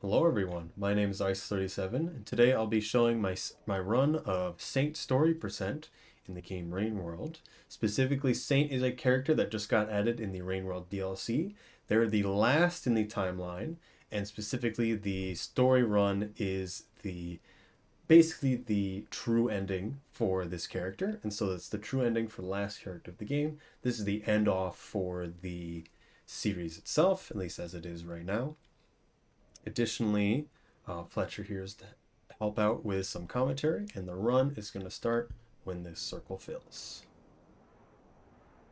Hello everyone, my name is Ice37 and today I'll be showing my run of Saint Story Percent in the game Rain World. Specifically, Saint is a character that just got added in the Rain World DLC. They're the last in the timeline, and specifically the story run is basically the true ending for this character, and so it's the true ending for the last character of the game. This is the end off for the series itself, at least as it is right now. Additionally, Fletcher here is to help out with some commentary, and the run is going to start when this circle fills.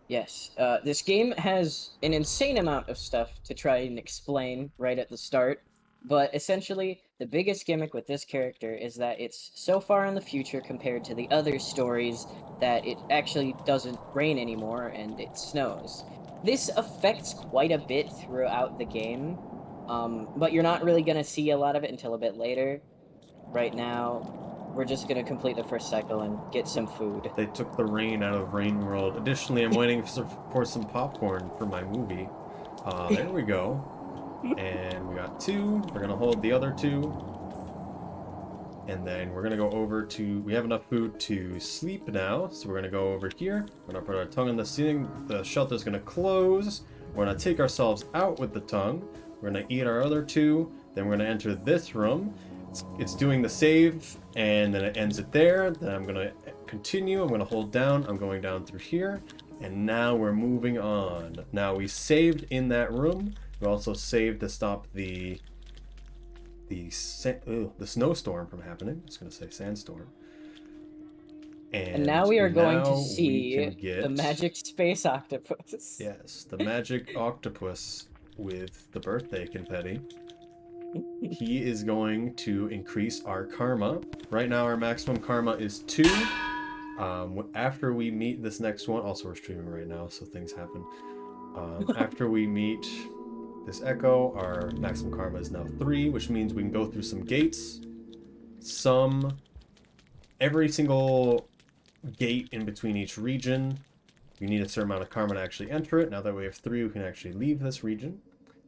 Yes, this game has an insane amount of stuff to try and explain right at the start, but essentially, the biggest gimmick with this character is that it's so far in the future compared to the other stories that it actually doesn't rain anymore and it snows. This affects quite a bit throughout the game, but you're not really going to see a lot of it until a bit later. Right now, we're just going to complete the first cycle and get some food. They took the rain out of Rain World. Additionally, I'm waiting for some popcorn for my movie. There we go. And we got two. We're going to hold the other two. And then we're going to go over to... We have enough food to sleep now. So we're going to go over here. We're going to put our tongue on the ceiling. The shelter's going to close. We're going to take ourselves out with the tongue. We're going to eat our other two. Then we're going to enter this room. It's doing the save, and then it ends it there. Then I'm going to continue. I'm going to hold down. I'm going down through here. And now we're moving on. Now we saved in that room. We also saved to stop the snowstorm from happening. I was going to say sandstorm. And now we are going to now see we can get, the magic space octopus. yes, the magic octopus with the birthday confetti. He is going to increase our karma. Right now our maximum karma is 2. After we meet this next one, also we're streaming right now, so things happen. After we meet this echo, our maximum karma is now 3, which means we can go through some gates. Every single gate in between each region, you need a certain amount of karma to actually enter it. Now that we have 3, we can actually leave this region.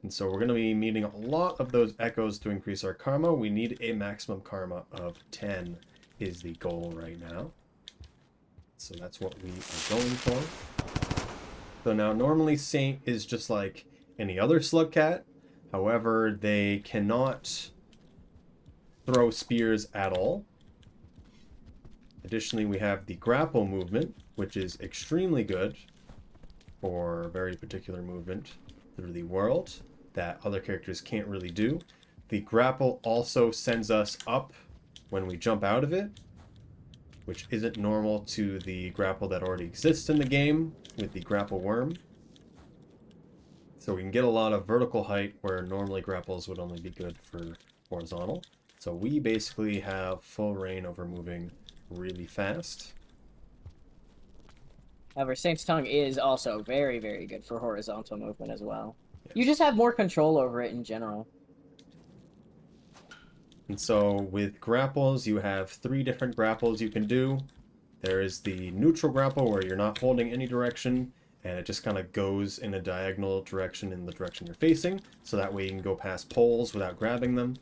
And so we're going to be meeting a lot of those echoes to increase our karma. We need a maximum karma of 10 is the goal right now. So that's what we are going for. So now normally Saint is just like any other slug cat. However, they cannot throw spears at all. Additionally, we have the grapple movement, which is extremely good for a very particular movement through the world that other characters can't really do. The grapple also sends us up when we jump out of it, which isn't normal to the grapple that already exists in the game with the grapple worm. So we can get a lot of vertical height where normally grapples would only be good for horizontal. So we basically have full reign over moving really fast. However, Saint's tongue is also very, very good for horizontal movement as well. Yes. You just have more control over it in general. And so with grapples, you have 3 different grapples you can do. There is the neutral grapple where you're not holding any direction, and it just kind of goes in a diagonal direction in the direction you're facing, so that way you can go past poles without grabbing them.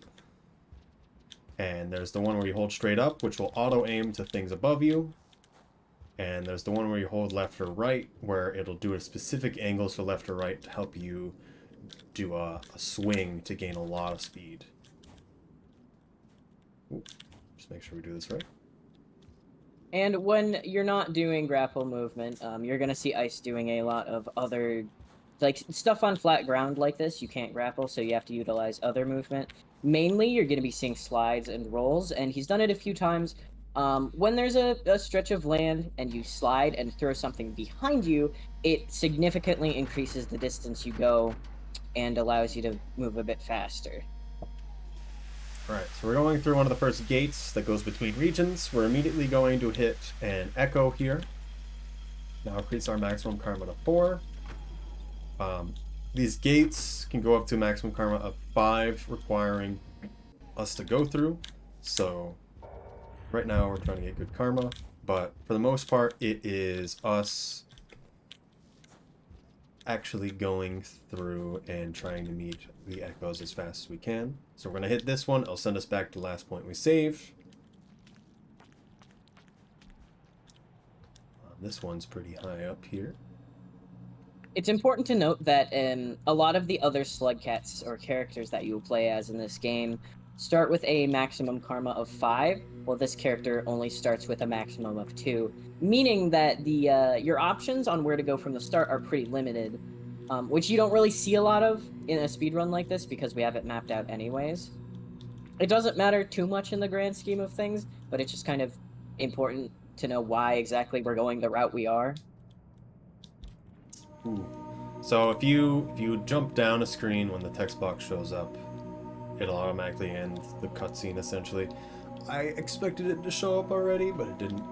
And there's the one where you hold straight up, which will auto-aim to things above you. And there's the one where you hold left or right, where it'll do a specific angle to left or right to help you do a swing to gain a lot of speed. Ooh, just make sure we do this right. And when you're not doing grapple movement, you're going to see Ice doing a lot of other... Like, stuff on flat ground like this, you can't grapple, so you have to utilize other movement. Mainly, you're going to be seeing slides and rolls, and he's done it a few times. When there's a stretch of land and you slide and throw something behind you, it significantly increases the distance you go and allows you to move a bit faster. Alright, so we're going through one of the first gates that goes between regions. We're immediately going to hit an echo here. Now increase our maximum karma to 4. These gates can go up to a maximum karma of 5, requiring us to go through. So right now we're trying to get good karma, but for the most part it is us actually going through and trying to meet the echoes as fast as we can. So we're going to hit this one. It'll send us back to the last point we saved. This one's pretty high up here. It's important to note that a lot of the other Slugcats or characters that you will play as in this game start with a maximum karma of 5, while this character only starts with a maximum of 2, meaning that the your options on where to go from the start are pretty limited, which you don't really see a lot of in a speedrun like this because we have it mapped out anyways. It doesn't matter too much in the grand scheme of things, but it's just kind of important to know why exactly we're going the route we are. Ooh. So if you jump down a screen when the text box shows up, it'll automatically end the cutscene essentially. I expected it to show up already, but it didn't.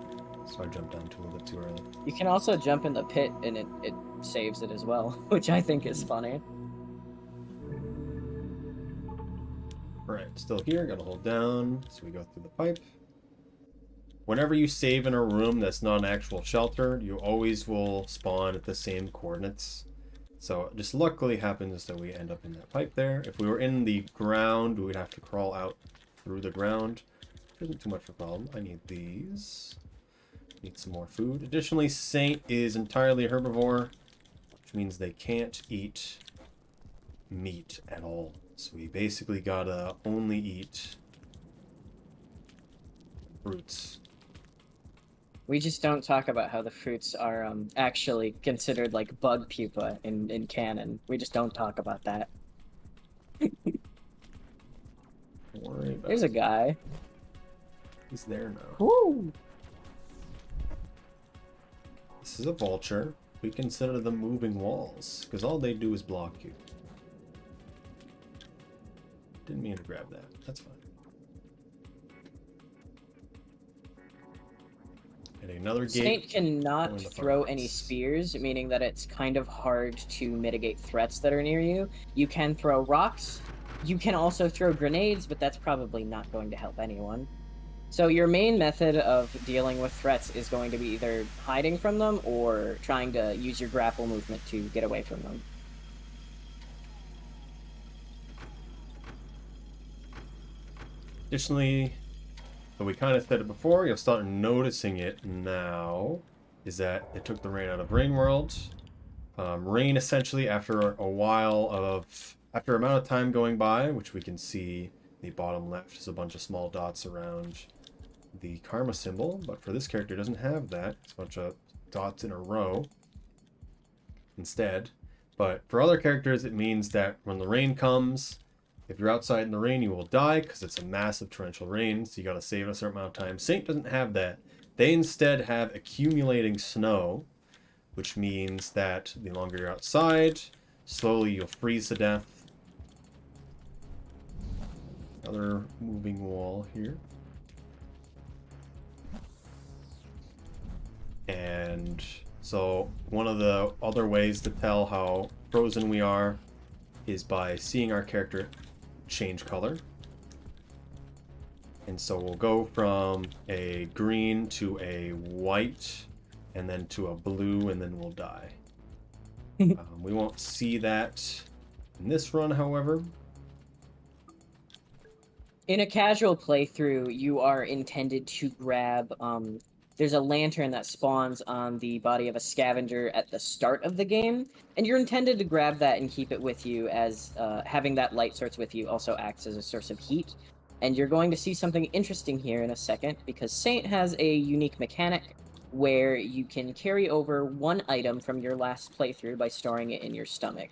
So I jumped down to a little bit too early. You can also jump in the pit and it saves it as well, which I think is funny. Alright, still here, gotta hold down, so we go through the pipe. Whenever you save in a room that's not an actual shelter, you always will spawn at the same coordinates. So it just luckily happens that we end up in that pipe there. If we were in the ground, we would have to crawl out through the ground. Isn't too much of a problem. I need these. Need some more food. Additionally, Saint is entirely herbivore, which means they can't eat meat at all. So we basically gotta only eat fruits. We just don't talk about how the fruits are actually considered like bug pupa in canon. We just don't talk about that. Don't worry about There's a it. guy. He's there now. Woo! This is a vulture. We consider them moving walls, because all they do is block you. Didn't mean to grab that. That's fine. And another gate. Saint cannot going to throw any farmhouse. spears, meaning that it's kind of hard to mitigate threats that are near you. You can throw rocks. You can also throw grenades, but that's probably not going to help anyone. So your main method of dealing with threats is going to be either hiding from them or trying to use your grapple movement to get away from them. Additionally, but we kind of said it before, you'll start noticing it now, is that it took the rain out of Rain World. Rain essentially, after a while of, after amount of time going by, which we can see the bottom left is a bunch of small dots around the karma symbol, but for this character it doesn't have that. It's a bunch of dots in a row instead. But for other characters it means that when the rain comes, if you're outside in the rain, you will die because it's a massive torrential rain, so you got to save a certain amount of time. Saint doesn't have that. They instead have accumulating snow, which means that the longer you're outside, slowly you'll freeze to death. Another moving wall here. And so one of the other ways to tell how frozen we are is by seeing our character change color. And so we'll go from a green to a white and then to a blue, and then we'll die. We won't see that in this run, however. In a casual playthrough, you are intended to grab, there's a lantern that spawns on the body of a scavenger at the start of the game, and you're intended to grab that and keep it with you, as having that light source with you also acts as a source of heat. And you're going to see something interesting here in a second, because Saint has a unique mechanic where you can carry over one item from your last playthrough by storing it in your stomach.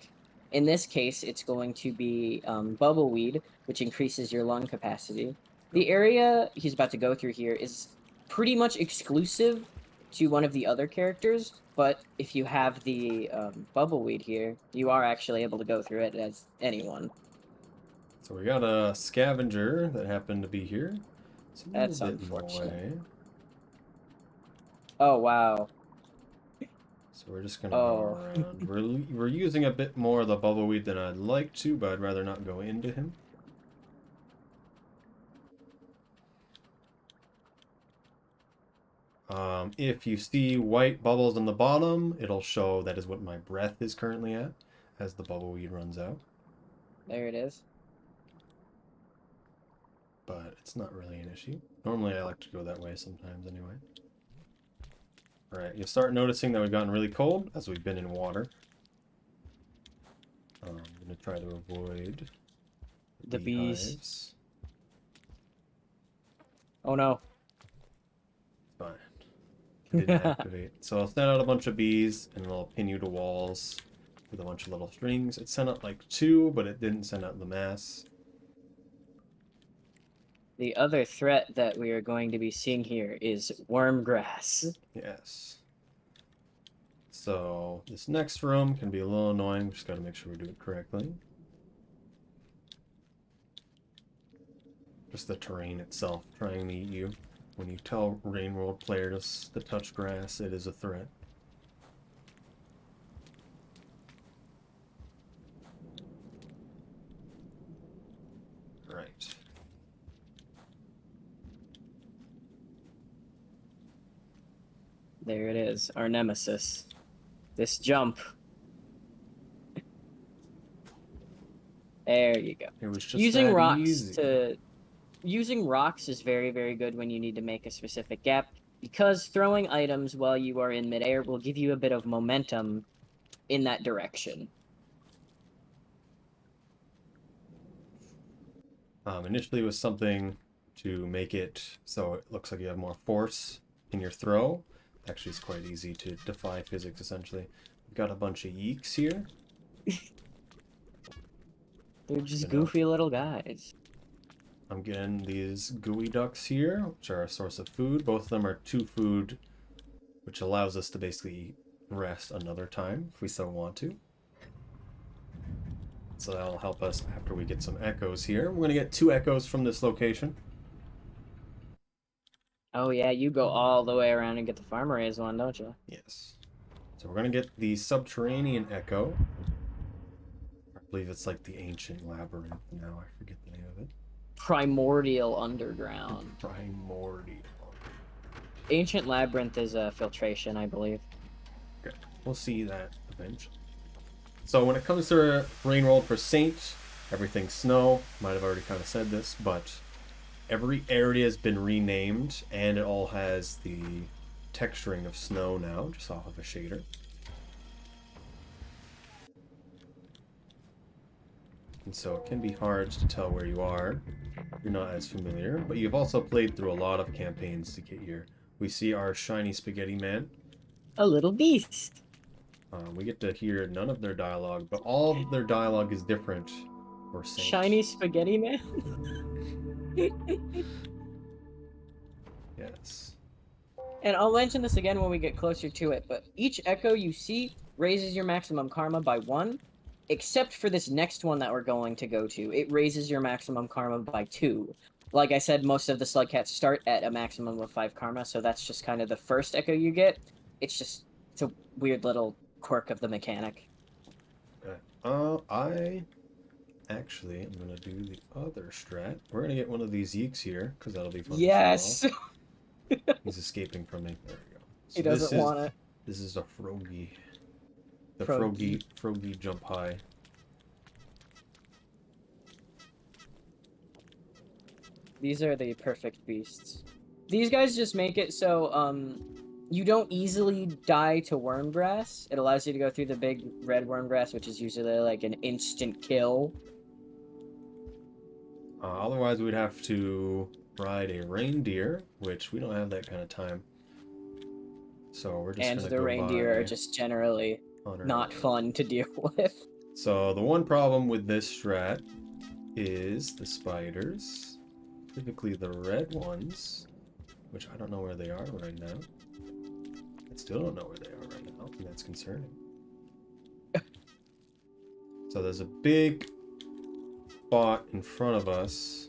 In this case, it's going to be bubbleweed, which increases your lung capacity. The area he's about to go through here is pretty much exclusive to one of the other characters, but if you have the bubbleweed here, you are actually able to go through it as anyone. So we got a scavenger that happened to be here. It's a little That's bit in the unfortunate. way. Oh, wow. So we're just gonna go around. We're using a bit more of the bubbleweed than I'd like to, but I'd rather not go into him. If you see white bubbles on the bottom, it'll show that is what my breath is currently at as the bubble weed runs out. There it is. But it's not really an issue. Normally I like to go that way sometimes anyway. Alright, you'll start noticing that we've gotten really cold as we've been in water. I'm going to try to avoid The bees. beehives. Oh no. Fine. It didn't activate. So I'll send out a bunch of bees and they'll pin you to walls with a bunch of little strings. It sent out like 2, but it didn't send out the mass. The other threat that we are going to be seeing here is wormgrass. Yes. So this next room can be a little annoying. We just got to make sure we do it correctly. Just the terrain itself trying to eat you. When you tell Rain World players to touch grass, it is a threat. Right. There it is, our nemesis. This jump. There you go. It was just Using that rocks easy. using rocks is very, very good when you need to make a specific gap, because throwing items while you are in midair will give you a bit of momentum in that direction. Initially it was something to make it so it looks like you have more force in your throw. Actually, it's quite easy to defy physics, essentially. We've got a bunch of yeeks here. They're just goofy little guys. I'm getting these gooey ducks here, which are a source of food. Both of them are 2 food, which allows us to basically rest another time if we so want to. So that'll help us after we get some echoes here. We're going to get 2 echoes from this location. Oh yeah, you go all the way around and get the farm raised one, don't you? Yes. So we're going to get the Subterranean Echo. I believe it's like the Ancient Labyrinth now. I forget the name of it. Primordial Underground. Primordial. Ancient Labyrinth is a filtration, I believe. Okay. We'll see that eventually. So when it comes to Rain World for Saint, everything's snow. Might have already kind of said this, but every area has been renamed, and it all has the texturing of snow now, just off of a shader. And so it can be hard to tell where you are if you're not as familiar, but you've also played through a lot of campaigns to get here. We see our shiny spaghetti man. A little beast. We get to hear none of their dialogue, but all of their dialogue is different for Saint. Shiny spaghetti man? Yes. And I'll mention this again when we get closer to it, but each echo you see raises your maximum karma by 1, except for this next one that we're going to go to. It raises your maximum karma by 2. Like I said, most of the slugcats start at a maximum of 5 karma, so that's just kind of the first echo you get. It's a weird little quirk of the mechanic. Okay. I actually am gonna do the other strat. We're gonna get one of these yeeks here, because that'll be fun. Yes! He's escaping from me. There we go. So He doesn't want it. This is a Frogie. The Frogie. Frogie jump high. These are the perfect beasts. These guys just make it so, you don't easily die to wormgrass. It allows you to go through the big red wormgrass, which is usually like an instant kill. Otherwise, we'd have to ride a reindeer, which we don't have that kind of time. So we're just And gonna the go reindeer by are just generally on our not own. fun to deal with. So the one problem with this strat is the spiders, typically the red ones, which I don't know where they are right now. I still don't know where they are right now, and that's concerning. So there's a big spot in front of us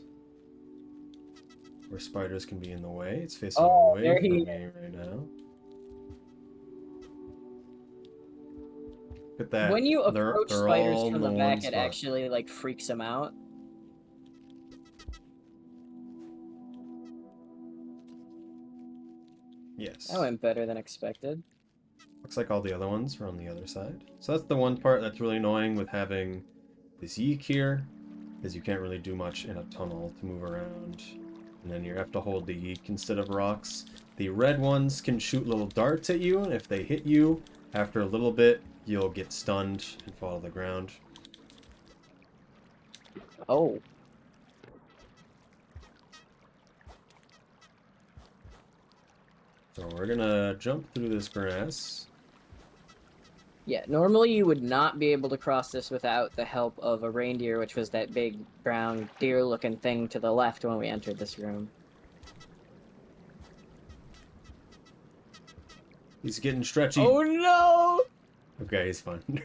where spiders can be in the way. It's facing away there from he me right now. Look at that. When you They're approach all spiders in from the the one back, it spot. actually like freaks them out. Yes. That went better than expected. Looks like all the other ones are on the other side. So that's the one part that's really annoying with having this Yeek here, is you can't really do much in a tunnel to move around. And then you have to hold the Yeek instead of rocks. The red ones can shoot little darts at you, and if they hit you, after a little bit, you'll get stunned and fall to the ground. Oh. So we're gonna jump through this grass. Yeah, normally you would not be able to cross this without the help of a reindeer, which was that big brown deer-looking thing to the left when we entered this room. He's getting stretchy. Oh no! Okay, he's fine.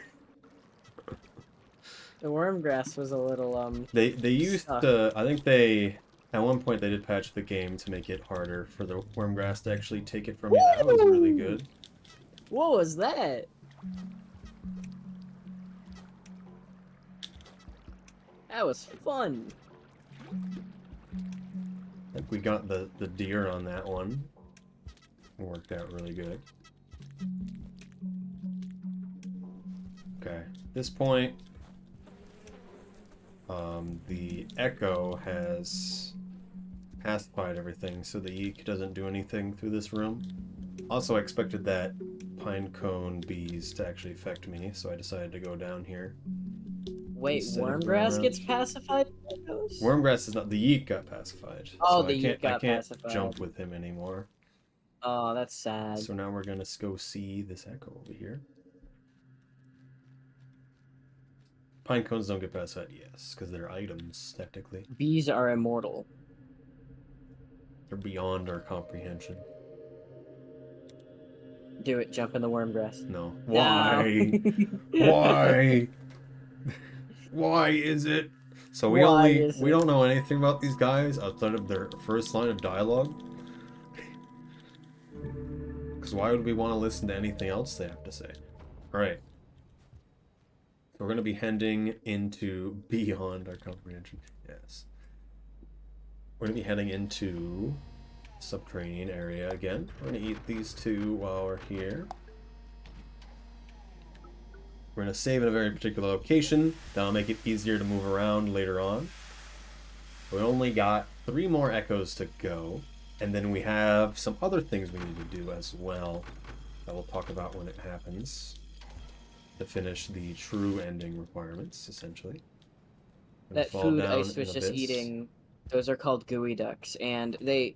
The worm grass was a little, They used stuck. to, I think they, at one point they did patch the game to make it harder for the wormgrass to actually take it from you. That was really good. What was that? That was fun. I think we got the deer on that one. Worked out really good. Okay, at this point, the echo has pacified everything, so the Yeek doesn't do anything through this room. Also, I expected that pinecone bees to actually affect me, so I decided to go down here. Wait, Instead of going wormgrass around. gets pacified? Wormgrass is not, the Yeek got pacified. Oh, so the I Yeek got I can't pacified. jump with him anymore. Oh, that's sad. So now we're gonna go see this echo over here. Pine cones don't get pacified, yes, because they're items, technically. Bees are immortal. They're beyond our comprehension. Do it, jump in the wormgrass. No. No. Why? Why? Why is it? So we Why don't know anything about these guys outside of their first line of dialogue. Because why would we want to listen to anything else they have to say? Alright. So we're going to be heading into beyond our comprehension. Yes. We're going to be heading into subterranean area again. We're going to eat these two while we're here. We're going to save in a very particular location. That'll make it easier to move around later on. We only got 3 more echoes to go. And then we have some other things we need to do as well that we'll talk about when it happens to finish the true ending requirements, essentially. That food Ice was just eating, those are called gooey ducks, and they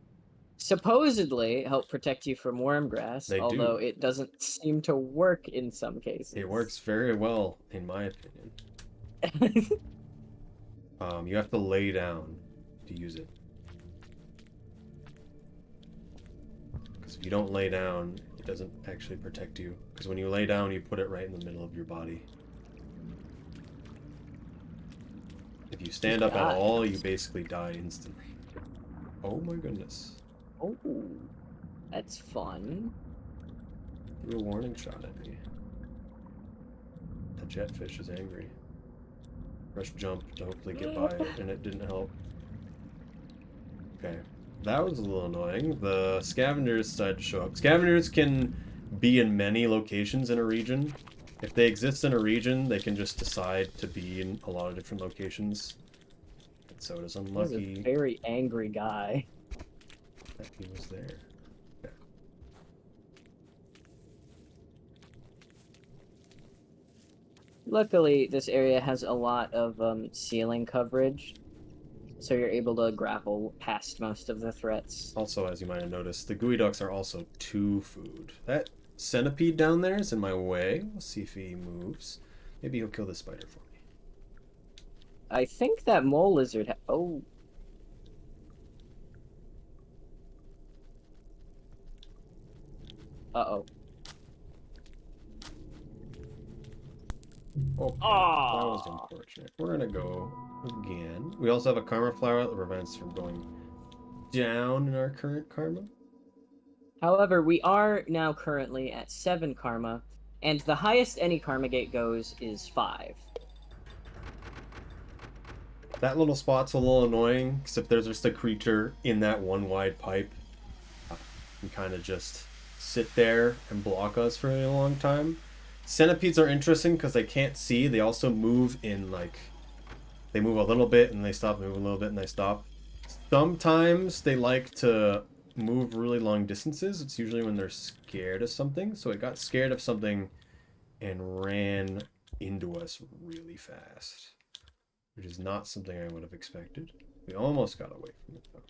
supposedly help protect you from wormgrass, They do. although it doesn't seem to work in some cases. It works very well, in my opinion. You have to lay down to use it. Because if you don't lay down, it doesn't actually protect you. Because when you lay down, you put it right in the middle of your body. If you stand up at all, you basically die instantly. Oh my goodness. Oh, that's fun. Threw a warning shot at me. The jetfish is angry. Press jump to hopefully get by it, and it didn't help. Okay. That was a little annoying. The scavengers decided to show up. Scavengers can be in many locations in a region. If they exist in a region, they can just decide to be in a lot of different locations. And so it is unlucky He's a very angry guy. that he was there. Okay. Luckily, this area has a lot of ceiling coverage, so you're able to grapple past most of the threats. Also, as you might have noticed, the gooey ducks are also 2 food. That centipede down there is in my way. We'll see if he moves. Maybe he'll kill the spider for me. I think that mole lizard oh. Uh-oh. Okay, that was unfortunate. We're gonna go again. We also have a karma flower that prevents us from going down in our current karma. However, we are now currently at 7 karma, and the highest any karma gate goes is 5. That little spot's a little annoying, except there's just a creature in that one wide pipe. You kind of just sit there and block us for a long time. Centipedes are interesting because they can't see. They also move in like, they move a little bit and they stop, move a little bit and they stop. Sometimes they like to move really long distances. It's usually when they're scared of something. So it got scared of something and ran into us really fast, which is not something I would have expected. We almost got away from it though.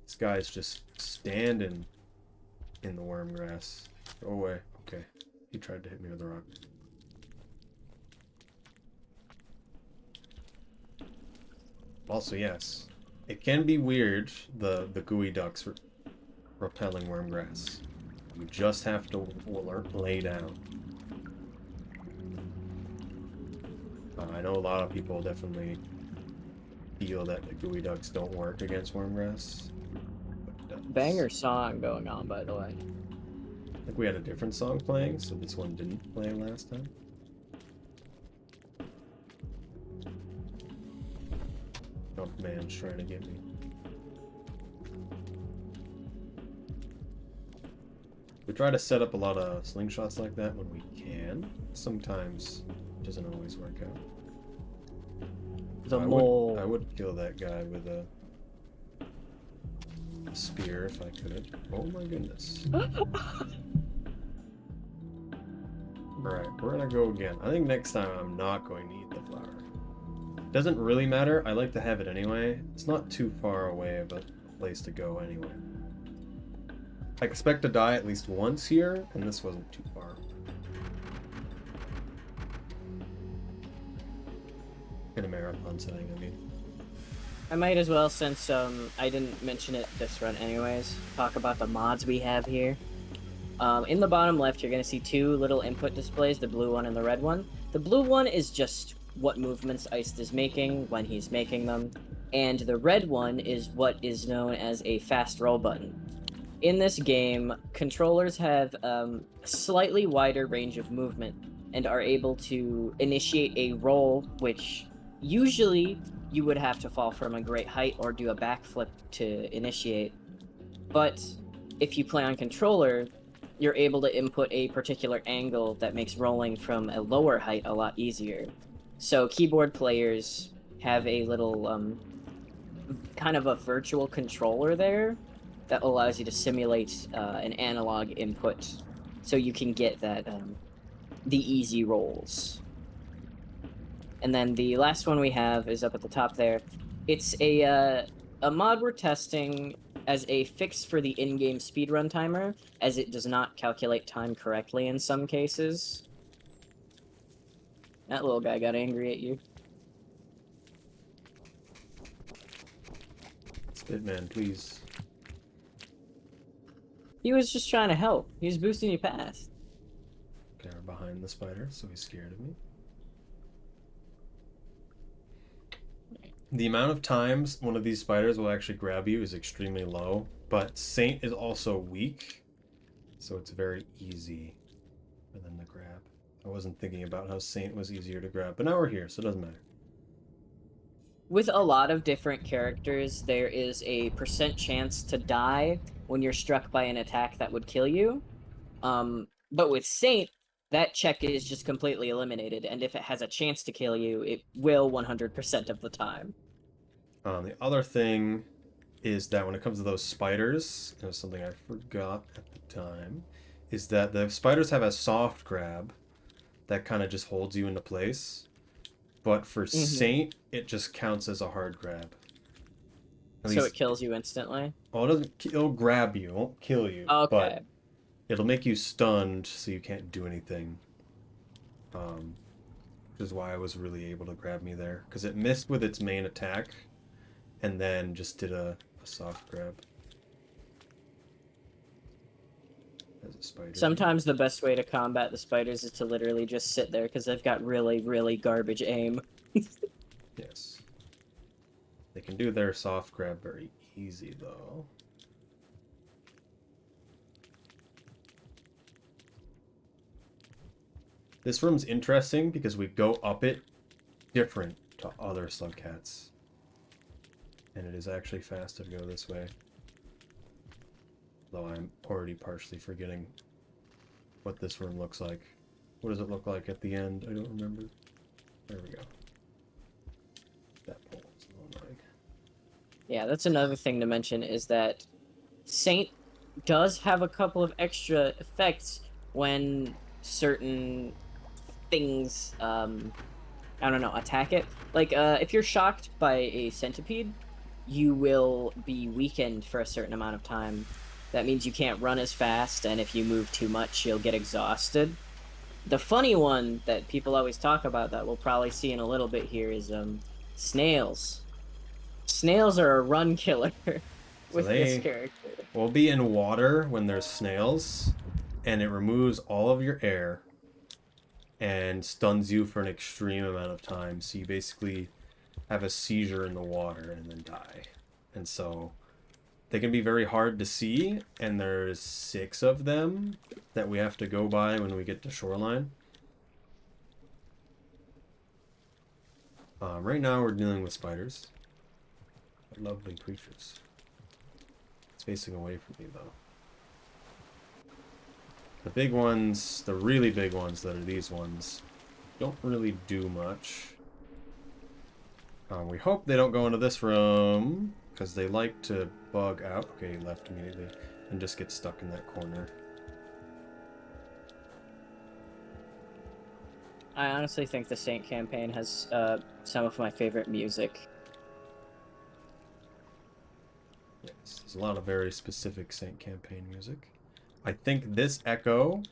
This guy's just standing in the worm grass. Go away. Okay. He tried to hit me with a rock. Also, yes, it can be weird, the gooey ducks repelling worm grass. You just have to lay down. I know a lot of people definitely feel that the gooey ducks don't work against worm grass. Banger song going on, by the way. I think we had a different song playing, so this one didn't play last time. Oh, man's trying to get me. We try to set up a lot of slingshots like that when we can. Sometimes it doesn't always work out. The mole. I would kill that guy with a spear if I could. Oh my goodness. Alright, we're gonna go again. I think next time I'm not going to eat the flower. Doesn't really matter. I like to have it anyway. It's not too far away of a place to go anyway. I expect to die at least once here, and this wasn't too far. In a marathon setting, I mean. I might as well, since I didn't mention it this run anyways, talk about the mods we have here. In the bottom left, you're going to see two little input displays, the blue one and the red one. The blue one is just what movements Iced is making when he's making them, and the red one is what is known as a fast roll button. In this game, controllers have a slightly wider range of movement and are able to initiate a roll, which usually you would have to fall from a great height or do a backflip to initiate. But if you play on controller, you're able to input a particular angle that makes rolling from a lower height a lot easier. So keyboard players have a little kind of a virtual controller there that allows you to simulate an analog input, so you can get that the easy rolls. And then the last one we have is up at the top there. It's a mod we're testing as a fix for the in-game speedrun timer, as it does not calculate time correctly in some cases. That little guy got angry at you. Spitman, please. He was just trying to help. He was boosting you past. Okay, we're behind the spider, so he's scared of me. The amount of times one of these spiders will actually grab you is extremely low, but Saint is also weak, so it's very easy for them to grab. I wasn't thinking about how Saint was easier to grab, but now we're here, so it doesn't matter. With a lot of different characters, there is a % chance to die when you're struck by an attack that would kill you. But with Saint, that check is just completely eliminated, and if it has a chance to kill you, it will 100% of the time. The other thing is that when it comes to those spiders, it was something I forgot at the time, is that the spiders have a soft grab that kind of just holds you into place. But for Saint, it just counts as a hard grab. So it kills you instantly? Well, it'll grab you, it won't kill you. Okay. But it'll make you stunned so you can't do anything. Which is why I was really able to grab me there. Because it missed with its main attack, and then just did a soft grab. As a spider. Sometimes the best way to combat the spiders is to literally just sit there, because they've got really, really garbage aim. Yes. They can do their soft grab very easy, though. This room's interesting because we go up it different to other slugcats. And it is actually faster to go this way. Though I'm already partially forgetting what this room looks like. What does it look like at the end? I don't remember. There we go. That pole is a little annoying. Yeah, that's another thing to mention is that Saint does have a couple of extra effects when certain things, I don't know, attack it. Like, if you're shocked by a centipede, you will be weakened for a certain amount of time. That means you can't run as fast, and if you move too much, you'll get exhausted. The funny one that people always talk about that we'll probably see in a little bit here is snails. Snails are a run killer So with this they character. will be in water when there's snails, and it removes all of your air and stuns you for an extreme amount of time. So you basically have a seizure in the water and then die. And so they can be very hard to see, and there's 6 of them that we have to go by when we get to Shoreline. Right now we're dealing with spiders. Lovely creatures. It's facing away from me though. The big ones, the really big ones that are these ones, don't really do much. We hope they don't go into this room, because they like to bug out. Okay, he left immediately. And just get stuck in that corner. I honestly think the Saint campaign has some of my favorite music. Yes, there's a lot of very specific Saint campaign music. I think this echo...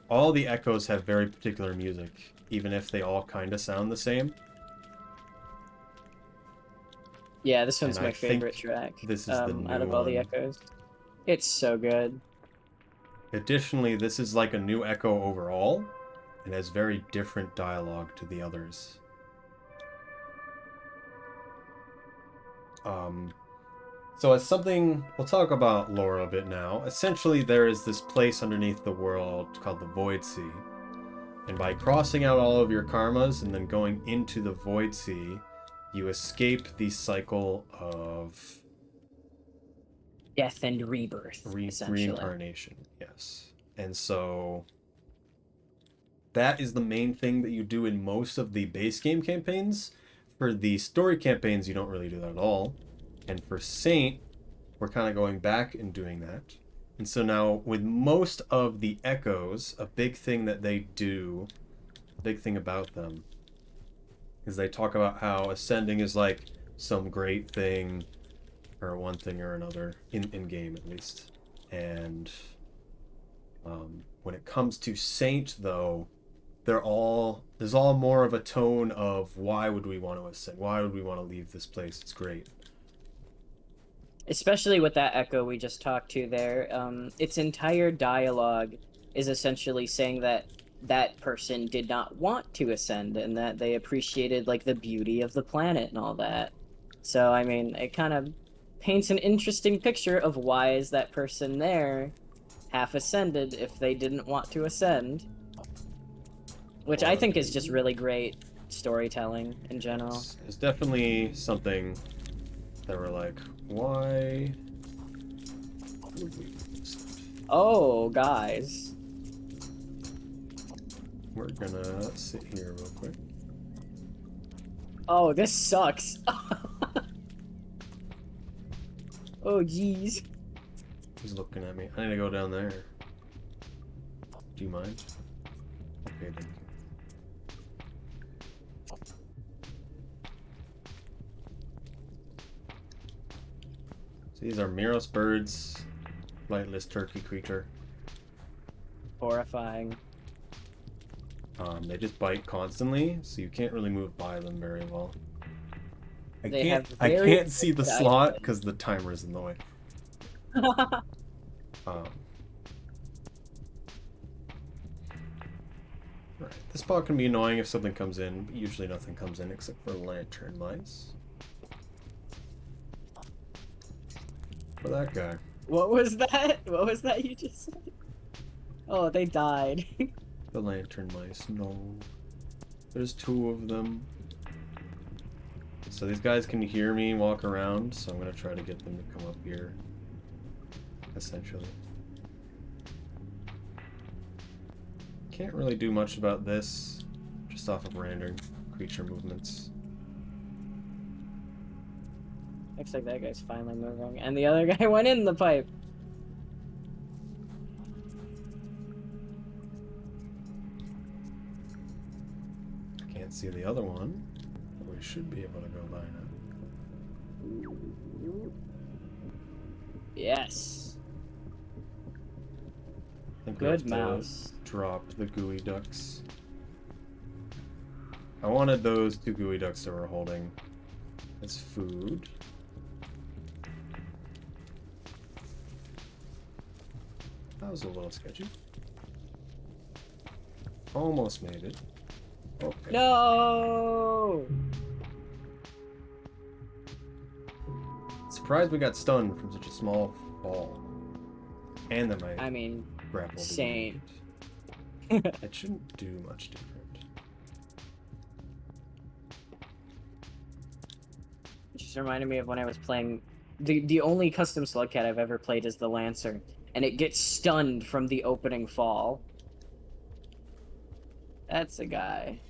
All the echoes have very particular music, even if they all kind of sound the same. Yeah, this one's And my I think favorite track. this is the new out of all the one. echoes. It's so good. Additionally, this is like a new echo overall, and has very different dialogue to the others. So as something, we'll talk about lore a bit now. Essentially, there is this place underneath the world called the Void Sea. And by crossing out all of your karmas and then going into the Void Sea, you escape the cycle of Death and rebirth, essentially. reincarnation. Yes. And so that is the main thing that you do in most of the base game campaigns. For the story campaigns, you don't really do that at all. And for Saint, we're kind of going back and doing that. And so now, with most of the echoes, a big thing that they do, a big thing about them, is they talk about how ascending is like some great thing, or one thing or another, in game at least. And when it comes to Saint, though, there's all more of a tone of why would we want to ascend? Why would we want to leave this place? It's great. Especially with that echo we just talked to there. Its entire dialogue is essentially saying that that person did not want to ascend and that they appreciated like the beauty of the planet and all that. So I mean, it kind of paints an interesting picture of why is that person there half ascended if they didn't want to ascend. Which I think is just really great storytelling in general. It's definitely something that we're like, why would we ascend? Oh, guys. We're gonna sit here real quick. Oh, this sucks. Oh, jeez. He's looking at me. I need to go down there. Do you mind? Okay, then. So these are Miros birds, flightless turkey creature. Horrifying. They just bite constantly, so you can't really move by them very well. I They can't have I very can't see the good slot eyesight. because the timer's in the way. Right. This spot can be annoying if something comes in, but usually nothing comes in except for lantern mice. For that guy. What was that? What was that you just said? Oh, they died. The lantern mice, no. There's 2 of them. So these guys can hear me walk around, so I'm gonna try to get them to come up here. essentially. Can't really do much about this, just off of random creature movements. Looks like that guy's finally moving, and the other guy went in the pipe. Can't see the other one, but we should be able to go by now. Yes. I think we Good have to mouse. drop the gooey ducks. I wanted those 2 gooey ducks that we're holding as food. That was a little sketchy. Almost made it. Okay. No! Surprised we got stunned from such a small fall. And that my I mean, grapple didn't same. make it. It shouldn't do much different. It just reminded me of when I was playing... The only custom Slugcat I've ever played is the Lancer, and it gets stunned from the opening fall. That's a guy.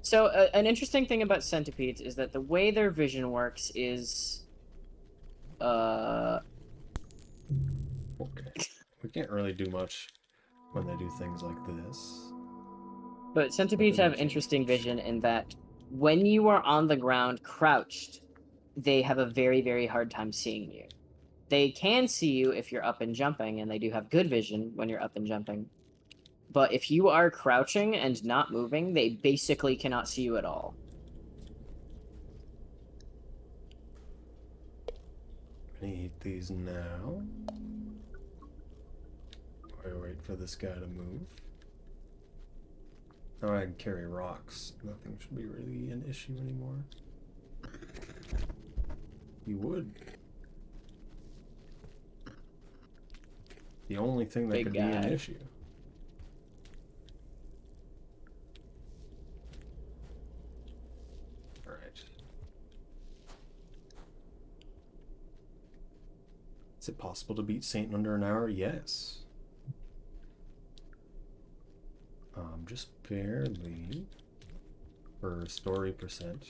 So, an interesting thing about centipedes is that the way their vision works is... Okay. We can't really do much when they do things like this. But centipedes have interesting vision in that when you are on the ground crouched, they have a very, very hard time seeing you. They can see you if you're up and jumping, and they do have good vision when you're up and jumping. But if you are crouching and not moving, they basically cannot see you at all. I need these now. I wait for this guy to move. Now I can carry rocks. Nothing should be really an issue anymore. You would. The only thing that Big could guy. be an issue. Alright. Is it possible to beat Saint in under an hour? Yes. Just barely. For story percent.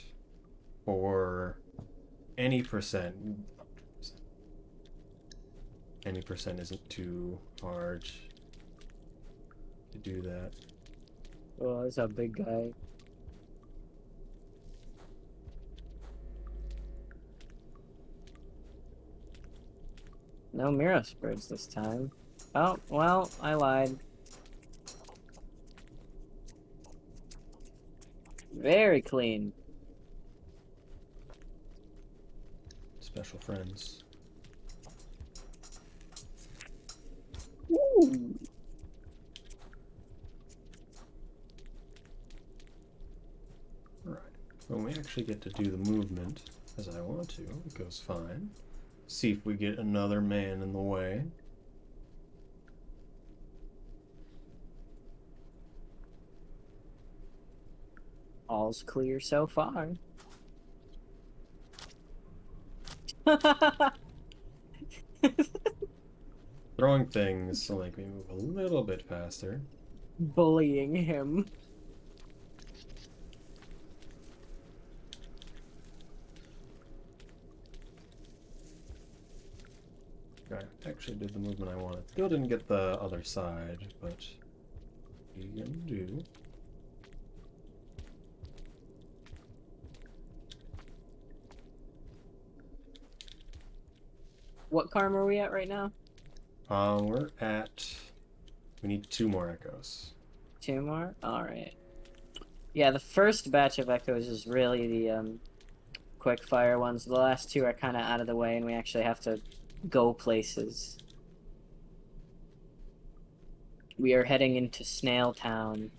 Or any percent. Any percent isn't too hard to do that. Oh, that's a big guy. No Miros birds this time. Oh, well, I lied. Very clean. Special friends. Ooh. Right. When we actually get to do the movement as I want to, it goes fine. See if we get another man in the way. All's clear so far. Throwing things to make me move a little bit faster. Bullying him. I actually did the movement I wanted. Still didn't get the other side, but we can do. What farm are we at right now? We're at. We need 2 more echoes. 2 more? Alright. Yeah, the first batch of echoes is really the quick fire ones. The last 2 are kind of out of the way, and we actually have to go places. We are heading into Snail Town.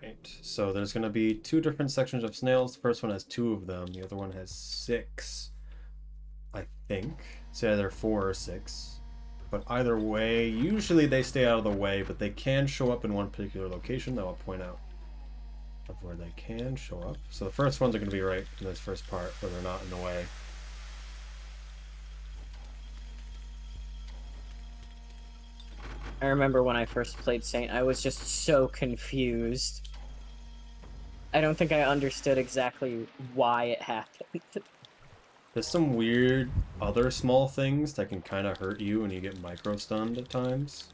Right. So there's going to be 2 different sections of snails. The first one has 2 of them. The other one has 6, I think. It's either 4 or 6. But either way, usually they stay out of the way, but they can show up in one particular location that I'll point out of where they can show up. So the first ones are going to be right in this first part where they're not in the way. I remember when I first played Saint, I was just so confused. I don't think I understood exactly why it happened. There's some weird other small things that can kind of hurt you when you get micro-stunned at times.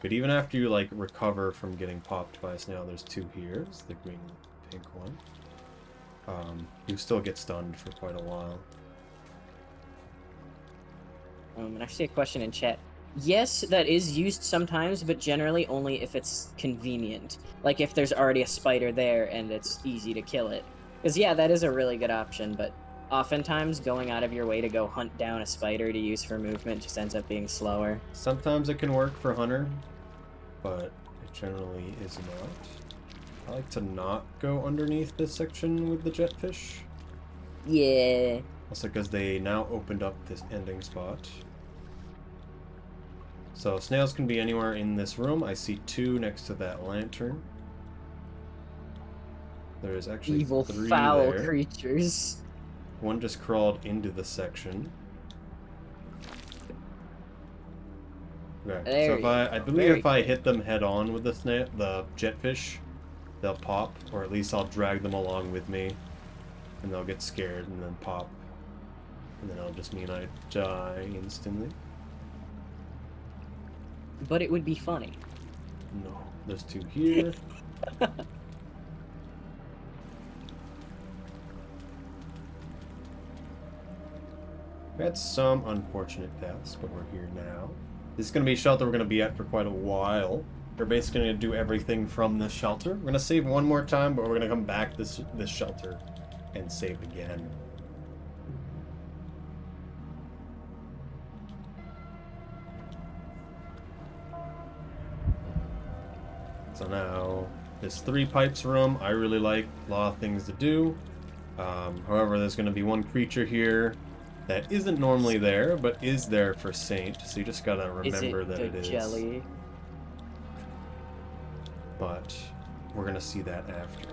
But even after you, like, recover from getting popped by a snail, there's two here. It's the green and pink one. You still get stunned for quite a while. And I see a question in chat. Yes, that is used sometimes, but generally only if it's convenient. Like if there's already a spider there and it's easy to kill it. Because yeah, that is a really good option, but oftentimes going out of your way to go hunt down a spider to use for movement just ends up being slower. Sometimes it can work for Hunter, but it generally is not. I like to not go underneath this section with the jetfish. Yeah. Also because they now opened up this ending spot. So snails can be anywhere in this room. I see two next to that lantern. There is actually Evil, three foul there. creatures. One just crawled into the section. Okay, There so if you I go. believe Very if I good. hit them head on with the jetfish, they'll pop, or at least I'll drag them along with me, and they'll get scared and then pop, and then it'll just mean I die instantly. But it would be funny. No, there's two here. We had some unfortunate deaths, but we're here now. This is going to be a shelter we're going to be at for quite a while. We're basically going to do everything from this shelter. We're going to save one more time, but we're going to come back this shelter and save again. So now, this 3 pipes room, I really like. A lot of things to do. However, there's going to be one creature here that isn't normally there, but is there for Saint. So you just gotta remember that it is. Jelly? But we're gonna see that after.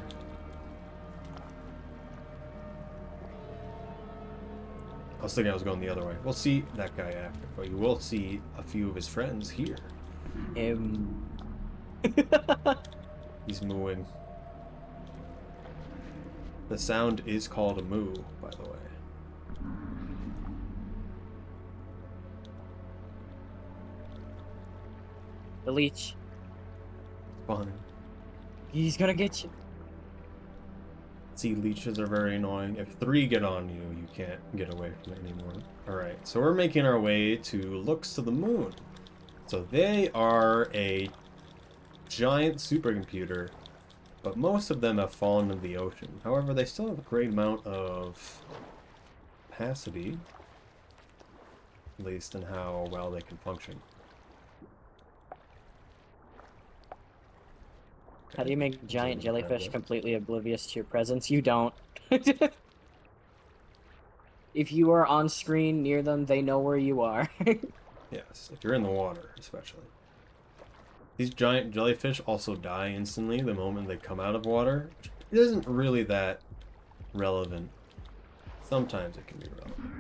I was thinking I was going the other way. We'll see that guy after, but you will see a few of his friends here. He's mooing. The sound is called a moo, by the way. The leech. Fine. He's gonna get you. See, leeches are very annoying. If 3 get on you, you can't get away from it anymore. Alright, so we're making our way to Looks to the Moon. So they are a giant supercomputer, but most of them have fallen into the ocean. However, they still have a great amount of capacity, at least in how well they can function. How do you make giant jellyfish completely oblivious to your presence? You don't. If you are on screen near them, they know where you are. Yes, if you're in the water, especially. These giant jellyfish also die instantly the moment they come out of water. It isn't really that relevant. Sometimes it can be relevant.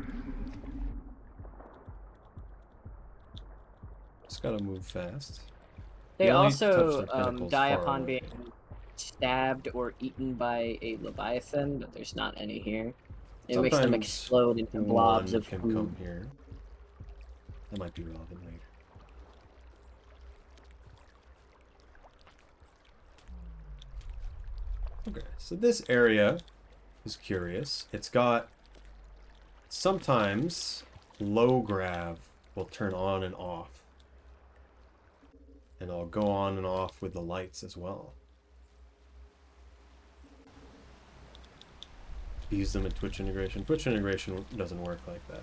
Just gotta move fast. They only also touch their tentacles die far upon away. being stabbed or eaten by a leviathan, but there's not any here. It makes them Sometimes explode into blobs one of can food. come here. That might be relevant later. Okay, so this area is curious. It's got sometimes low grav will turn on and off. And I'll go on and off with the lights as well. Use them in Twitch integration. Twitch integration doesn't work like that.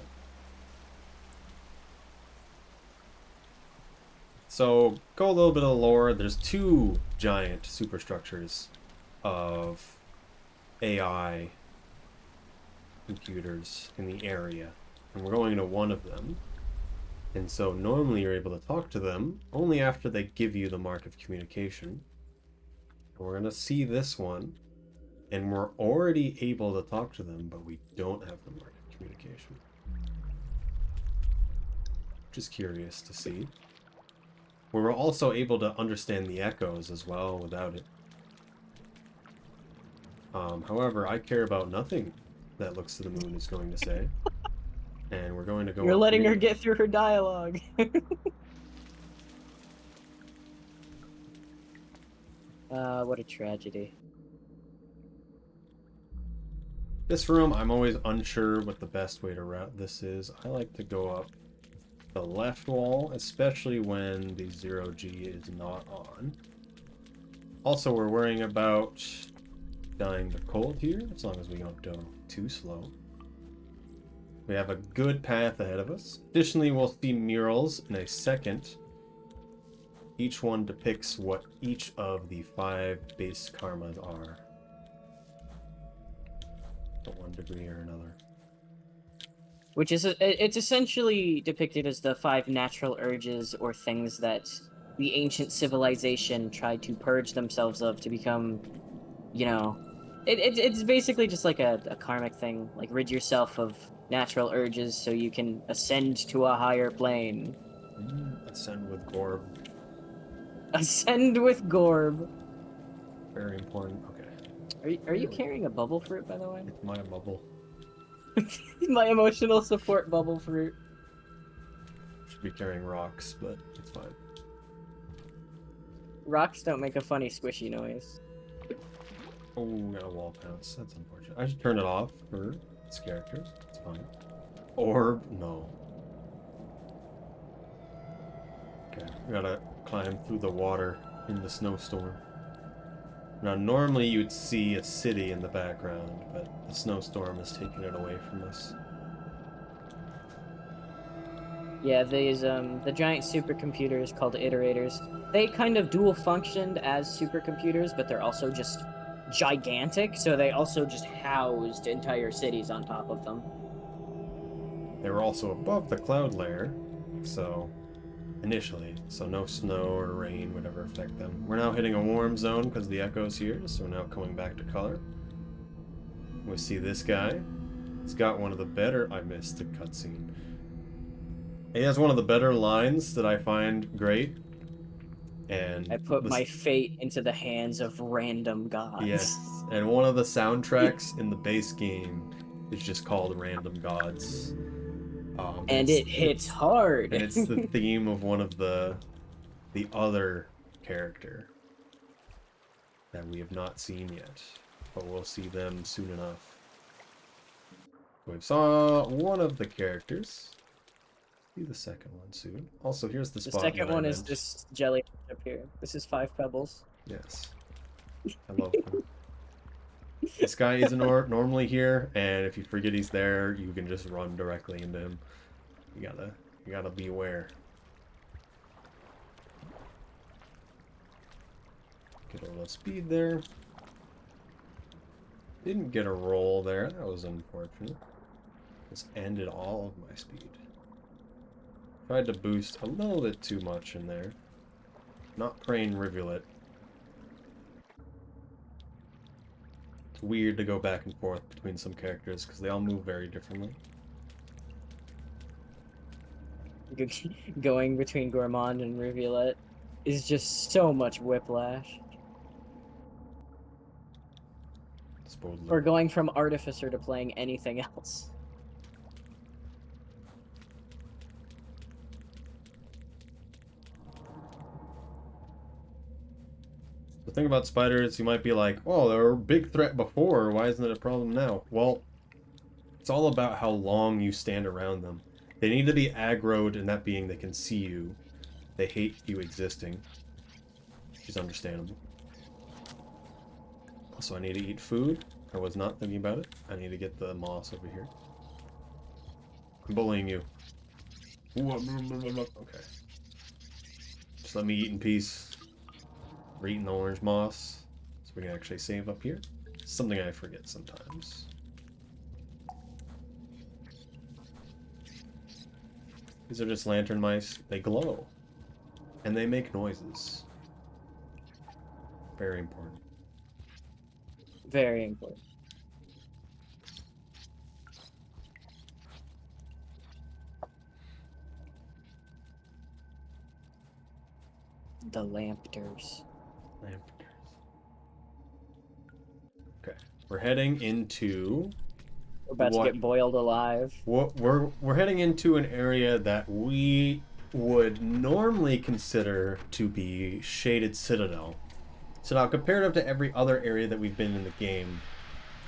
So, go a little bit of the lore. There's 2 giant superstructures of AI computers in the area. And we're going to one of them. And so normally you're able to talk to them only after they give you the mark of communication. And we're going to see this one. And we're already able to talk to them, but we don't have the mark of communication. Just curious to see. We were also able to understand the echoes as well without it. However, I care about nothing that Looks to the Moon is going to say. And we're going to go You're up letting her here. get through her dialogue. What a tragedy. This room, I'm always unsure what the best way to route this is. I like to go up the left wall, especially when the 0G is not on. Also, we're worrying about dying the cold here, as long as we don't go too slow. We have a good path ahead of us. Additionally, we'll see murals in a second. Each one depicts what each of the 5 base karmas are. To one degree or another. Which is, it's essentially depicted as the 5 natural urges or things that the ancient civilization tried to purge themselves of to become, you know, it's basically just like a karmic thing. Like, rid yourself of natural urges so you can ascend to a higher plane. Ascend with Gorb. Ascend with Gorb. Very important. Okay. Are you carrying a bubble fruit, by the way? It's my bubble. My emotional support bubble fruit. Should be carrying rocks, but it's fine. Rocks don't make a funny squishy noise. Oh, got a wall pounce. That's unfortunate. I should turn it off for its characters. It's fine. Orb? No. Okay, we gotta climb through the water in the snowstorm. Now, normally you'd see a city in the background, but the snowstorm has taken it away from us. Yeah, these the giant supercomputers called iterators. They kind of dual functioned as supercomputers, but they're also just gigantic, so they also just housed entire cities on top of them. They were also above the cloud layer, so initially, so no snow or rain would ever affect them. We're now hitting a warm zone because the echo's here, so we're now coming back to color. We see this guy. He's got one of the better... I missed the cutscene. He has one of the better lines that I find great. And I put my fate into the hands of random gods. yes, and one of the soundtracks in the base game is just called Random Gods. And it hits hard. And it's the theme of one of the other character that we have not seen yet, but we'll see them soon enough. We saw one of the characters. See the second one soon. Also, here's the spot. The second one is this jelly up here. This is 5 Pebbles. Yes, I love him. This guy isn't normally here, and if you forget he's there, you can just run directly into him. You gotta be aware. Get a little speed there. Didn't get a roll there. That was unfortunate. This ended all of my speed. Tried to boost a little bit too much in there. Not praying rivulet. It's weird to go back and forth between some characters because they all move very differently. Going between Gourmand and Rivulet is just so much whiplash. Or going from Artificer to playing anything else. The thing about spiders, you might be like, oh, they were a big threat before, why isn't it a problem now? Well, it's all about how long you stand around them. They need to be aggroed, and that being they can see you. They hate you existing, which is understandable. Also, I need to eat food. I was not thinking about it. I need to get the moss over here. I'm bullying you. Okay. Just let me eat in peace. We're eating the orange moss, so we can actually save up here. Something I forget sometimes. These are just lantern mice. They glow. And they make noises. Very important. Very important. the Lampters. Okay, we're heading into We're about to get boiled alive. we're heading into an area that we would normally consider to be Shaded Citadel. So now, comparative to every other area that we've been in the game,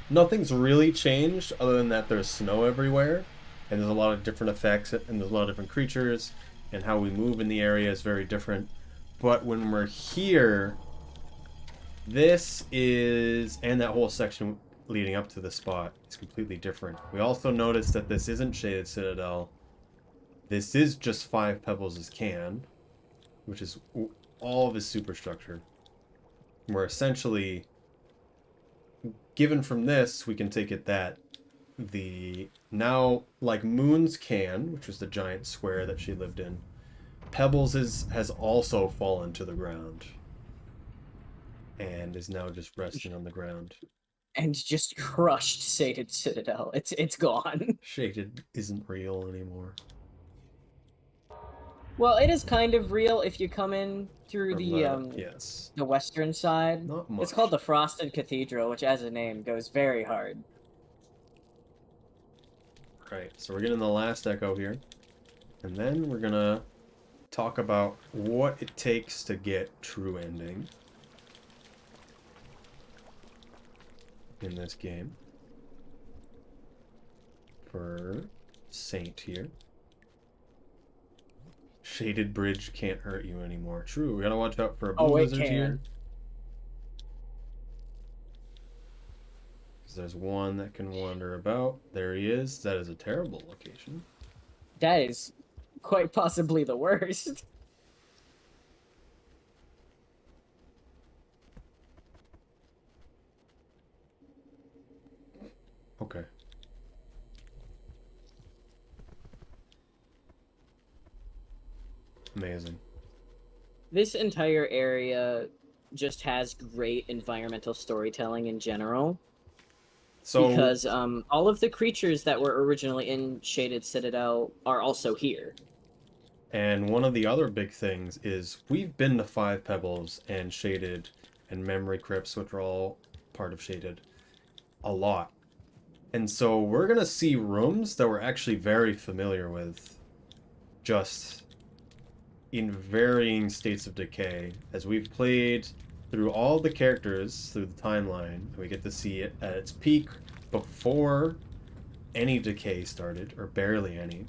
nothing's really changed other than that there's snow everywhere, and there's a lot of different effects, and there's a lot of different creatures, and how we move in the area is very different. But when we're here, this is, and that whole section leading up to the spot is completely different. We also noticed that this isn't Shaded Citadel. This is just 5 Pebbles' can, which is all of his superstructure. Where essentially, given from this, we can take it that the now, like Moon's can, which was the giant square that she lived in, Pebbles has also fallen to the ground and is now just resting on the ground. And just crushed Shaded Citadel. It's gone. Shaded isn't real anymore. Well, it is kind of real if you come in through yes, the western side. not much. It's called the Frosted Cathedral, which, as a name, goes very hard. Right, so we're getting the last echo here, and then we're gonna talk about what it takes to get true ending in this game for Saint here. Shaded bridge can't hurt you anymore. True, we gotta watch out for a blue lizard here. Because there's one that can wander about. There he is. That is a terrible location. That is quite possibly the worst. Okay. Amazing. This entire area just has great environmental storytelling in general. So, because all of the creatures that were originally in Shaded Citadel are also here. And one of the other big things is we've been to 5 Pebbles and Shaded and Memory Crypts, which are all part of Shaded, a lot. And so we're going to see rooms that we're actually very familiar with, just in varying states of decay. As we've played through all the characters through the timeline, we get to see it at its peak before any decay started, or barely any.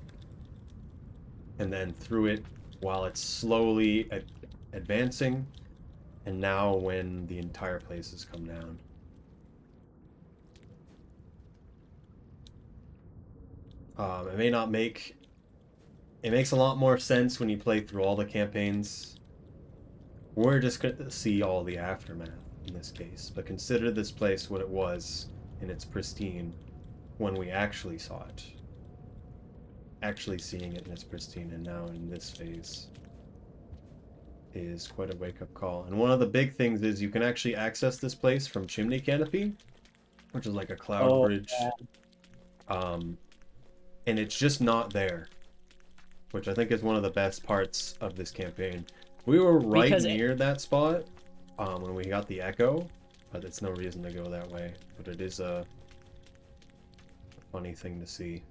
And then through it while it's slowly advancing, and now when the entire place has come down. It may not make... It makes a lot more sense when you play through all the campaigns. We're just going to see all the aftermath in this case. But consider this place what it was in its pristine when we actually saw it. Actually seeing it in its pristine, and now in this phase is quite a wake-up call. And one of the big things is you can actually access this place from Chimney Canopy, which is like a cloud bridge. Yeah. And it's just not there, which I think is one of the best parts of this campaign. We were right near that spot when we got the echo, but it's no reason to go that way. But it is a funny thing to see.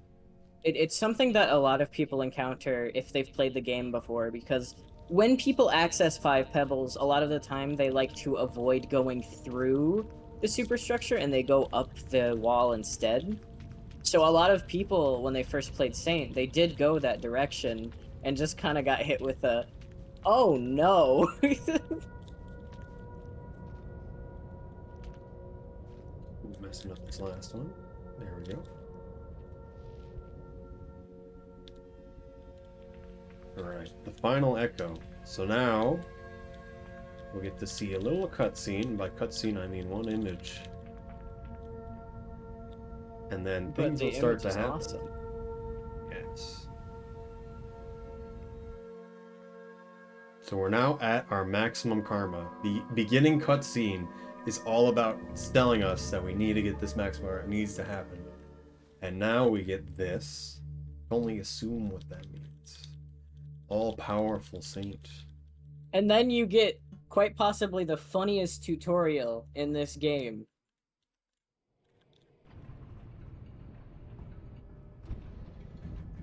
It's something that a lot of people encounter if they've played the game before, because when people access 5 Pebbles, a lot of the time they like to avoid going through the superstructure and they go up the wall instead. So a lot of people, when they first played Saint, they did go that direction and just kind of got hit with a, oh no. Messing up this last one. There we go. Alright, the final echo. So now, we'll get to see a little cutscene. By cutscene, I mean one image. And then things will start to happen. Awesome. Yes. So we're now at our maximum karma. The beginning cutscene is all about telling us that we need to get this maximum karma. It needs to happen. And now we get this. Only assume what that means. All-powerful Saint. And then you get quite possibly the funniest tutorial in this game.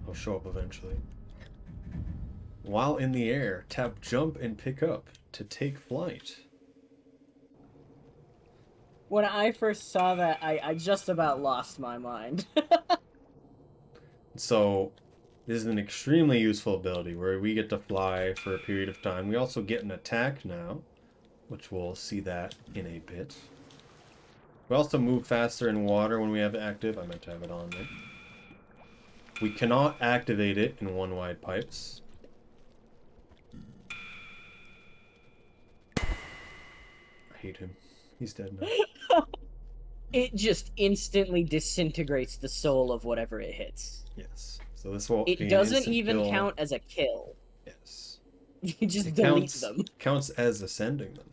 I'll show up eventually. While in the air, tap jump and pick up to take flight. When I first saw that, I just about lost my mind. So, this is an extremely useful ability where we get to fly for a period of time. We also get an attack now, which we'll see that in a bit. We also move faster in water when we have it active. I meant to have it on there. We cannot activate it in one wide pipes. I hate him. He's dead now. It just instantly disintegrates the soul of whatever it hits. Yes. So this will It be an doesn't instant even kill. count as a kill. Yes. You just It delete them. counts as ascending them.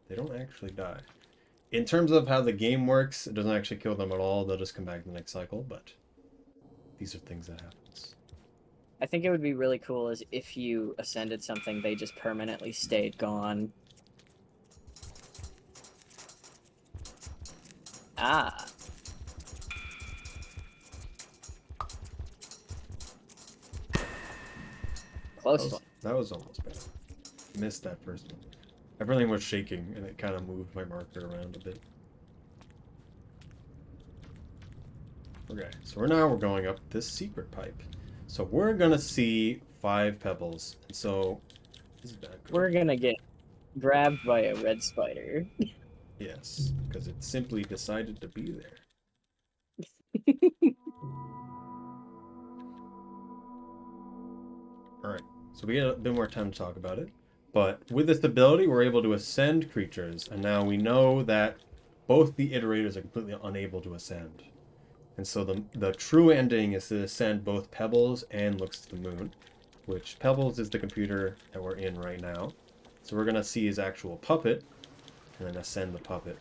They don't actually die. In terms of how the game works, it doesn't actually kill them at all. They'll just come back the next cycle, but these are things that happens. I think it would be really cool is if you ascended something, they just permanently stayed gone. Ah. Close one. That was almost bad. Missed that first one. Everything was shaking, and it kind of moved my marker around a bit. Okay, so we're going up this secret pipe. So we're gonna see 5 pebbles. And so this is bad. We're gonna get grabbed by a red spider. Yes, because it simply decided to be there. Alright, so we get a bit more time to talk about it. But with this ability, we're able to ascend creatures, and now we know that both the iterators are completely unable to ascend. And so the true ending is to ascend both Pebbles and Looks to the Moon, which Pebbles is the computer that we're in right now. So we're going to see his actual puppet, and then ascend the puppet.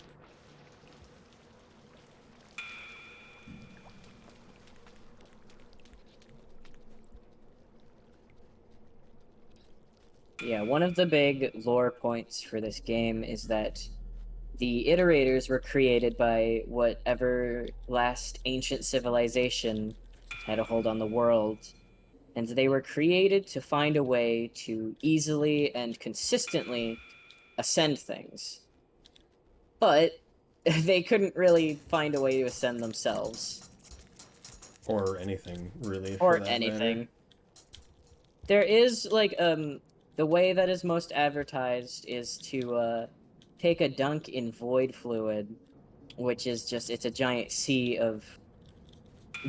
Yeah, one of the big lore points for this game is that the iterators were created by whatever last ancient civilization had a hold on the world, and they were created to find a way to easily and consistently ascend things. But they couldn't really find a way to ascend themselves. Or anything, really. Or for that anything. matter. There is, like, the way that is most advertised is to, take a dunk in void fluid, which is just, it's a giant sea of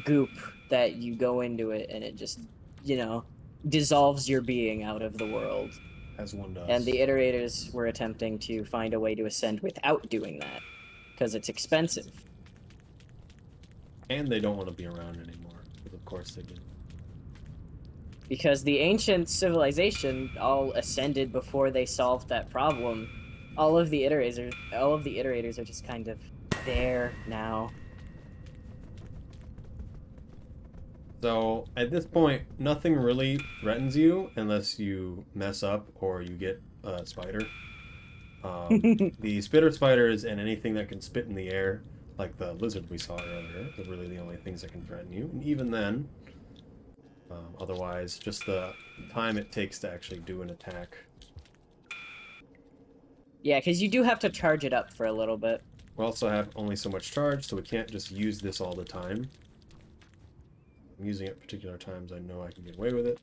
goop that you go into it and it just, you know, dissolves your being out of the world. As one does. And the iterators were attempting to find a way to ascend without doing that, because it's expensive. And they don't want to be around anymore, because of course they do. Because the ancient civilization all ascended before they solved that problem. All of the iterators are just kind of there now. So at this point, nothing really threatens you unless you mess up or you get a spider. The spitter spiders and anything that can spit in the air, like the lizard we saw earlier, are really the only things that can threaten you. And even then, otherwise, just the time it takes to actually do an attack. Yeah, because you do have to charge it up for a little bit. We also have only so much charge, so we can't just use this all the time. I'm using it at particular times I know I can get away with it.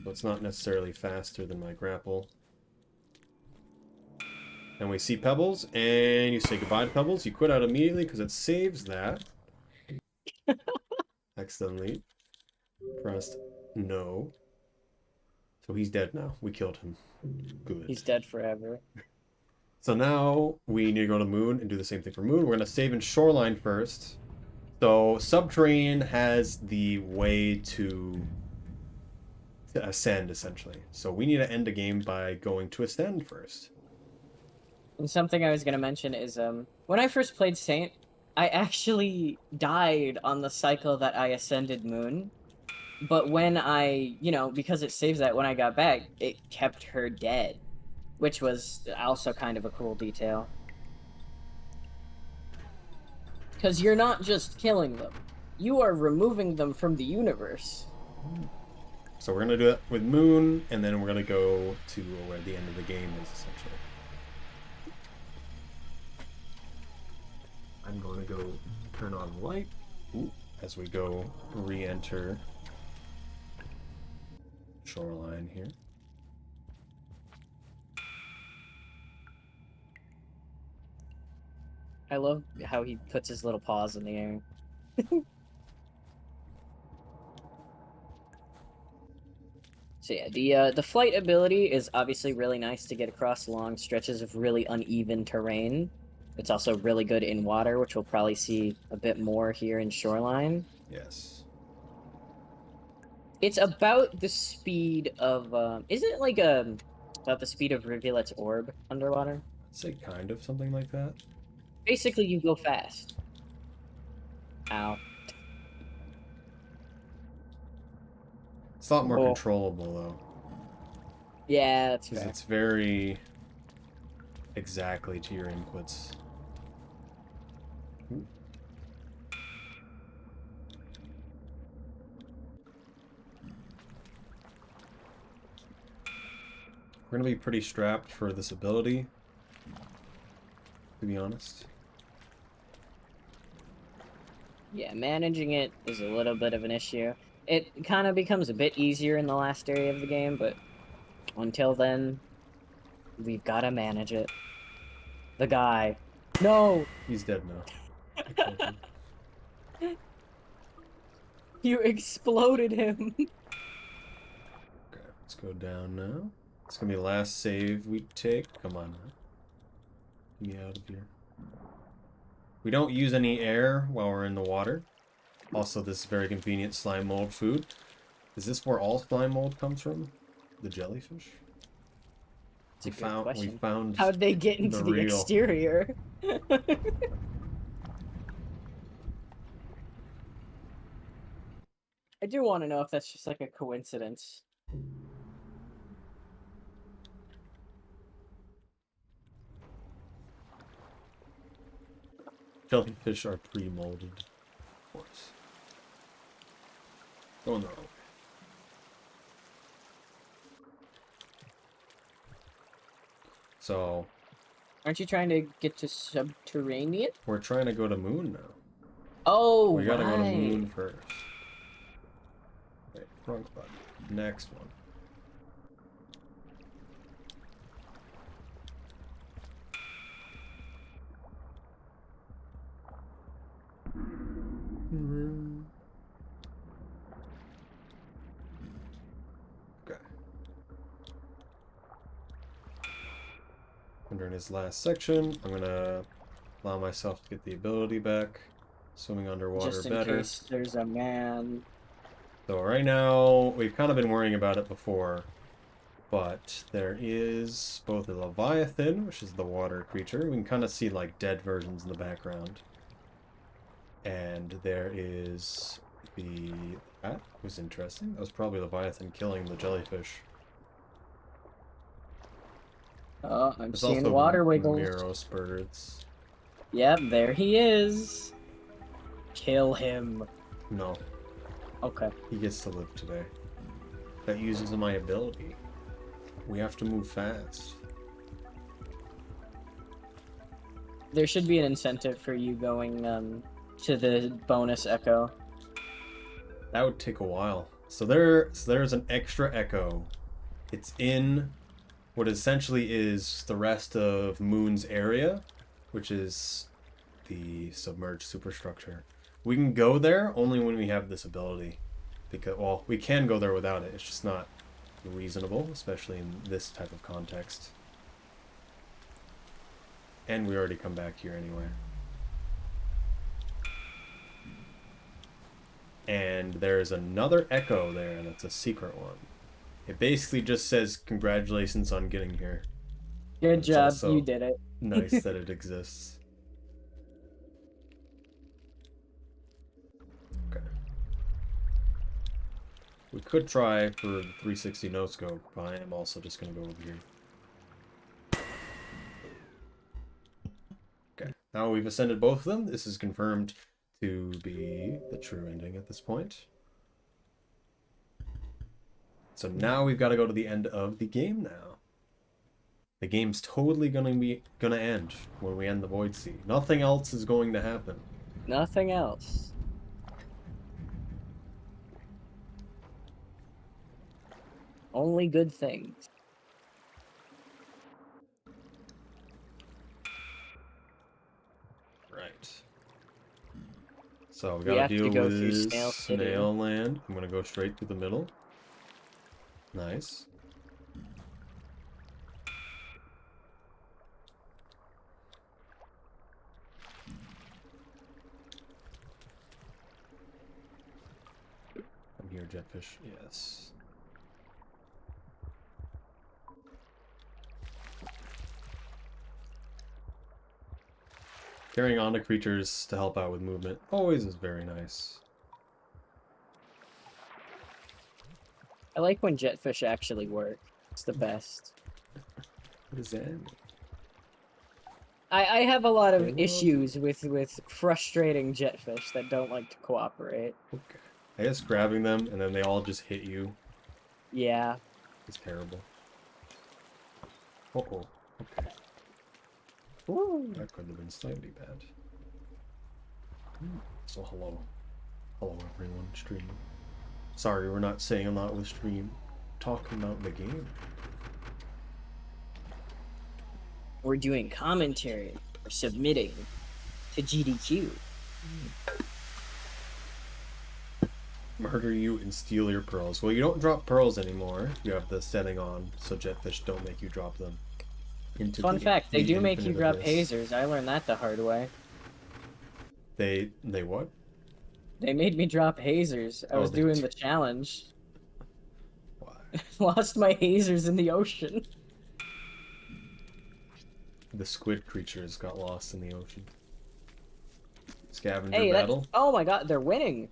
So it's not necessarily faster than my grapple. And we see Pebbles, and you say goodbye to Pebbles. You quit out immediately because it saves that. Accidentally pressed no. So he's dead now. We killed him. Good. He's dead forever. So now we need to go to Moon and do the same thing for Moon. We're going to save in Shoreline first. So Subterranean has the way to ascend, essentially. So we need to end the game by going to ascend first. And something I was going to mention is, when I first played Saint, I actually died on the cycle that I ascended Moon. But when I, because it saves that when I got back, it kept her dead, which was also kind of a cool detail. Because you're not just killing them, you are removing them from the universe. So we're gonna do it with Moon, and then we're gonna go to where the end of the game is essentially. I'm going to go turn on light as we go re-enter Shoreline here. I love how he puts his little paws in the air. So yeah, the flight ability is obviously really nice to get across long stretches of really uneven terrain. It's also really good in water, which we'll probably see a bit more here in Shoreline. Yes. It's about the speed of isn't it like about the speed of Rivulet's orb underwater? I'd say kind of something like that. Basically, you go fast. Ow. It's a lot more Oh. controllable though. Yeah, that's Because fair. it's very exactly to your inputs. Ooh. We're gonna be pretty strapped for this ability, to be honest. Yeah, managing it is a little bit of an issue. It kind of becomes a bit easier in the last area of the game, but until then, we've got to manage it. The guy. No! He's dead now. I killed him. You exploded him! Okay, let's go down now. It's gonna be the last save we take. Come on, man. Get me out of here. We don't use any air while we're in the water. Also, this very convenient slime mold food. Is this where all slime mold comes from? The jellyfish? That's a good question. We found How'd they get into the real exterior? I do want to know if that's just like a coincidence. jellyfish are pre-molded, of course. Going the wrong way. So, Aren't you trying to get to Subterranean? we're trying to go to Moon now. Oh, We gotta go to right. Moon first. Wait, wrong button. Next one. Okay. And during his last section, I'm gonna allow myself to get the ability back. Swimming underwater Just in better. case there's a man. So right now, we've kind of been worrying about it before, but there is both a Leviathan, which is the water creature. We can kind of see like dead versions in the background. And there is the... That was interesting. That was probably Leviathan killing the jellyfish. Oh, I'm There's seeing also water wiggles. Mirror-spurts. Yep, there he is. Kill him. No, Okay. he gets to live today. That uses my ability. We have to move fast. There should be an incentive for you going to the bonus echo. That would take a while. So there's an extra echo. It's in what essentially is the rest of Moon's area, which is the submerged superstructure. We can go there only when we have this ability. Because, well, we can go there without it. It's just not reasonable, especially in this type of context. And we already come back here anyway. And there's another echo there that's a secret one. It basically just says congratulations on getting here. Good It's job, also you did it. nice that it exists. Okay. We could try for the 360 no scope, but I am also just gonna go over here. Okay, now we've ascended both of them. This is confirmed to be the true ending at this point. So now we've got to go to the end of the game now. The game's totally gonna end when we end the Void Sea. Nothing else is going to happen. Nothing else. Only good things. Right. So we We gotta have to deal go through with Snail City. Snail Land. I'm gonna go straight through the middle. Nice. I'm here, Jetfish. Yes. Carrying on to creatures to help out with movement always is very nice. I like when jetfish actually work. It's the best. What does that mean? I have a lot of They love issues with frustrating jetfish that don't like to cooperate. Okay. I guess grabbing them and then they all just hit you Yeah. is terrible. Uh-oh. Okay. Ooh. That could have been slightly bad. So hello. Hello everyone, stream. Sorry, we're not saying a lot with stream. Talking about the game. We're doing commentary. We're submitting to GDQ. Murder you and steal your pearls. Well, you don't drop pearls anymore. You have the setting on, so jetfish don't make you drop them. Fun fact, they do make you infinite drop abyss. hazers. I learned that the hard way. They what? They made me drop hazers. I Oh, was they doing do. the challenge. Why? Lost my hazers in the ocean. The squid creatures got lost in the ocean. Scavenger Hey, that's... battle. Oh my god, they're winning.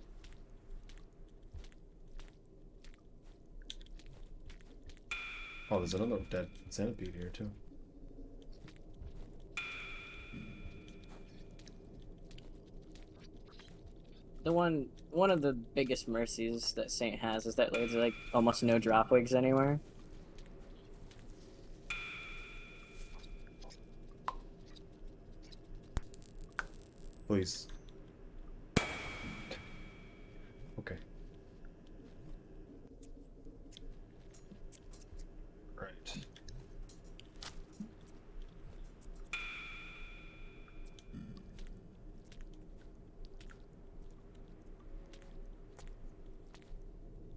Oh, there's another dead centipede here too. One of the biggest mercies that Saint has is that there's like almost no drop wigs anywhere. Please. Okay. Right.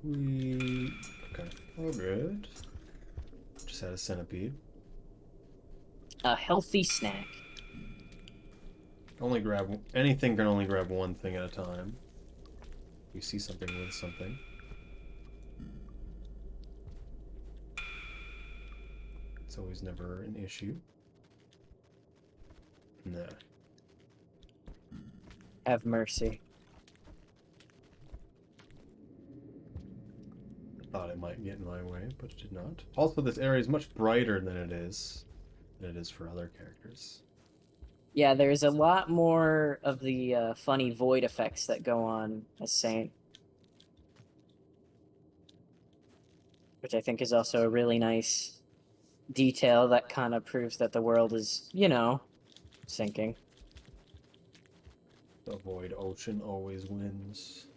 Okay. All good. Just had a centipede. A healthy snack. Only grab anything can only grab one thing at a time. You see something with something. It's always never an issue. Nah. Have mercy. I thought it might get in my way, but it did not. Also, this area is much brighter than it is for other characters. Yeah, there's a lot more of the funny void effects that go on as Saint. Which I think is also a really nice detail that kind of proves that the world is, you know, sinking. The void ocean always wins.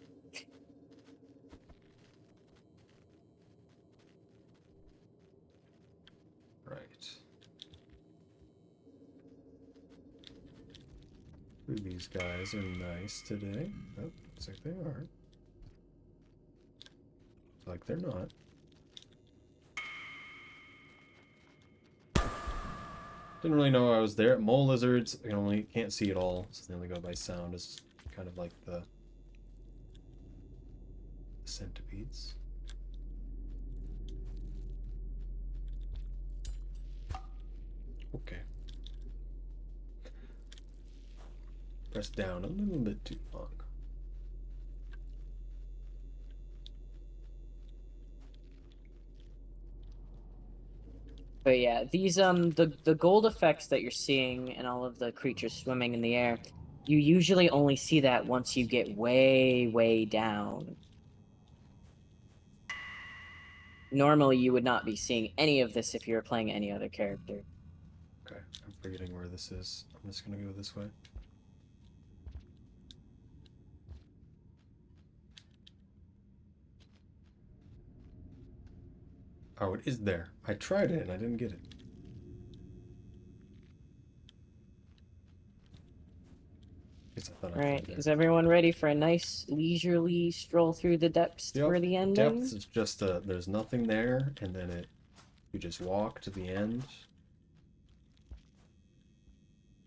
Right. Ooh, these guys are nice today. Oh, looks like they are. Looks like they're not. Didn't really know I was there. Mole lizards, I can't see it all, so they only go by sound. It's kind of like the centipedes. Okay. Press down a little bit too long. But yeah, these the gold effects that you're seeing and all of the creatures swimming in the air, you usually only see that once you get way, way down. Normally, you would not be seeing any of this if you were playing any other character. Okay, I'm forgetting where this is. I'm just gonna go this way. Oh, it is there. I tried it and I didn't get it. Guess I thought I Alright, tried there. is everyone ready for a nice leisurely stroll through the depths for the ending? Depths is just there's nothing there, and then you just walk to the end.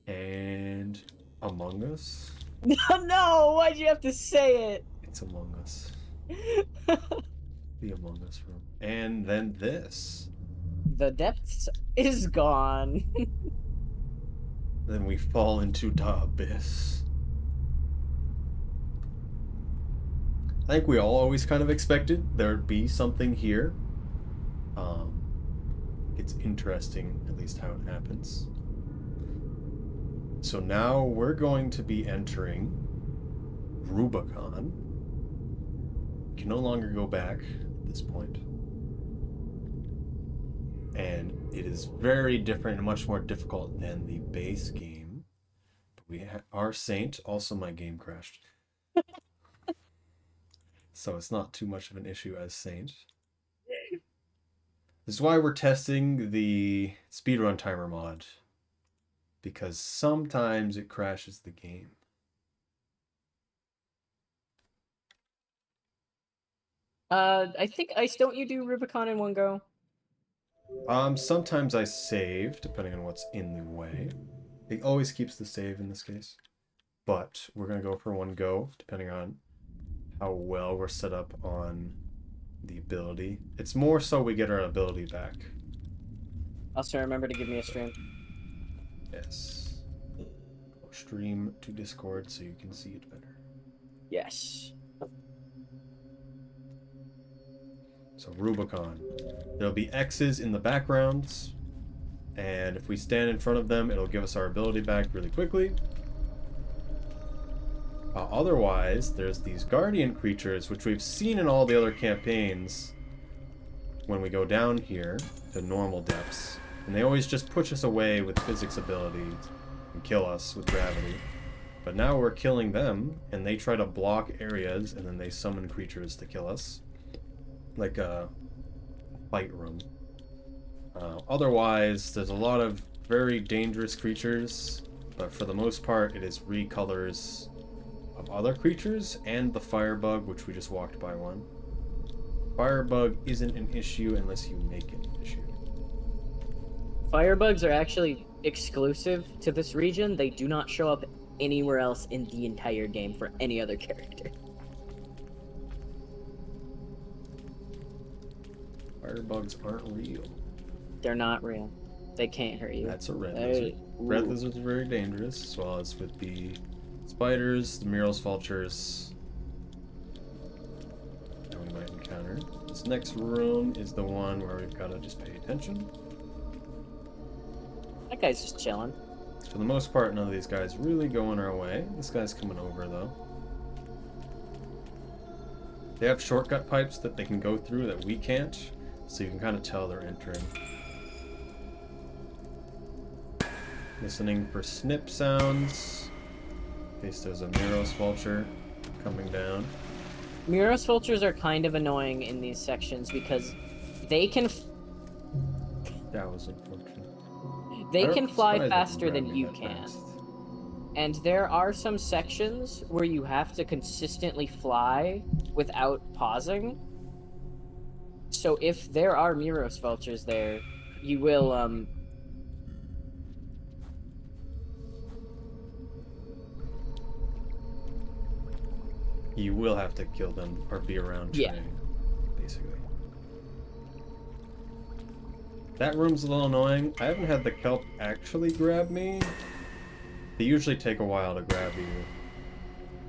And Among Us? No, why'd you have to say It's Among Us. The Among Us room. And then this. The depths is gone. Then we fall into the abyss. I think we all always kind of expected there'd be something here. It's interesting, at least how it happens. So now we're going to be entering Rubicon. We can no longer go back at this point. And it is very different and much more difficult than the base game. But our Saint, also my game crashed. So it's not too much of an issue as Saint. This is why we're testing the speedrun timer mod. Because sometimes it crashes the game. I think don't you do Rubicon in one go? Sometimes I save, depending on what's in the way. It always keeps the save in this case. But we're gonna go for one go, depending on how well we're set up on the ability. It's more so we get our ability back. Also, remember to give me a stream. Yes. Or stream to Discord so you can see it better. Yes. So Rubicon. There'll be X's in the backgrounds, and if we stand in front of them, it'll give us our ability back really quickly. Otherwise, there's these guardian creatures, which we've seen in all the other campaigns when we go down here to normal depths. And they always just push us away with physics ability and kill us with gravity. But now we're killing them, and they try to block areas, and then they summon creatures to kill us. Like a fight room. Otherwise, there's a lot of very dangerous creatures, but for the most part, it is recolors of other creatures and the firebug, which we just walked by one. Firebug isn't an issue unless you make it an issue. Firebugs are actually exclusive to this region. They do not show up anywhere else in the entire game for any other character. Firebugs aren't real. They're not real. They can't hurt you. That's a red lizard. Red lizards are very dangerous, as well as with the spiders, the Murals vultures that we might encounter. This next room is the one where we've got to just pay attention. That guy's just chilling. For the most part, none of these guys really go in our way. This guy's coming over, though. They have shortcut pipes that they can go through that we can't, so you can kind of tell they're entering. Listening for snip sounds. In case there's a Murals vulture coming down. Murals vultures are kind of annoying in these sections because they can That was unfortunate. they can fly Surprised they faster grab than me you that can. fast. And there are some sections where you have to consistently fly without pausing. So if there are Muros vultures there, you will You will have to kill them or be around Yeah. trying, basically. That room's a little annoying. I haven't had the kelp actually grab me. They usually take a while to grab you.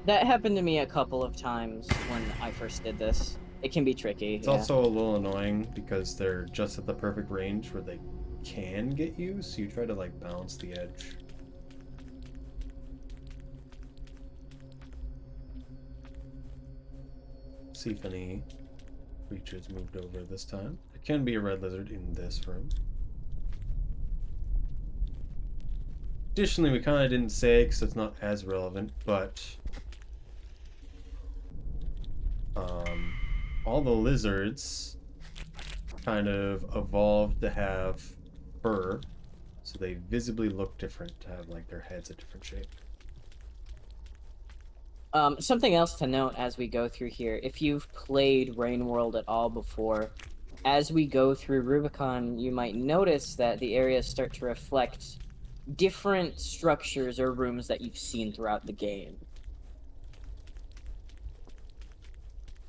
that happened to me a couple of times when I first did this. It can be tricky. It's yeah. also a little annoying because they're just at the perfect range where they can get you, so you try to like bounce the edge. See if any creatures moved over this time. There can be a red lizard in this room. Additionally, we kind of didn't say because it's not as relevant, but all the lizards kind of evolved to have fur, so they visibly look different, to have like their heads a different shape. Something else to note as we go through here, if you've played Rain World at all before, as we go through Rubicon, you might notice that the areas start to reflect different structures or rooms that you've seen throughout the game.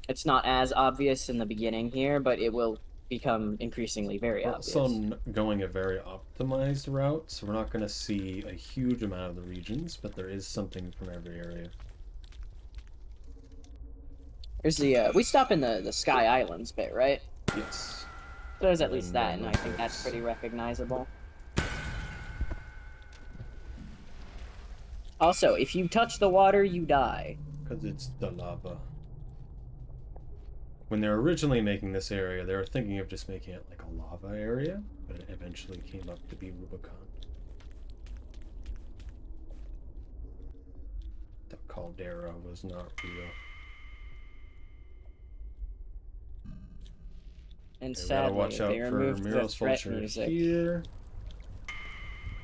It's not as obvious in the beginning here, but it will become increasingly very obvious. We're also going a very optimized route, so we're not going to see a huge amount of the regions, but there is something from every area. There's the, we stop in the Sky Islands bit, right? Yes. There's at least that, and I think that's pretty recognizable. Also, if you touch the water, you die. Because it's the lava. When they were originally making this area, they were thinking of just making it like a lava area, but it eventually came up to be Rubicon. The caldera was not real. And Okay, sadly, watch out they for removed the Mural's threat Vulture music. here.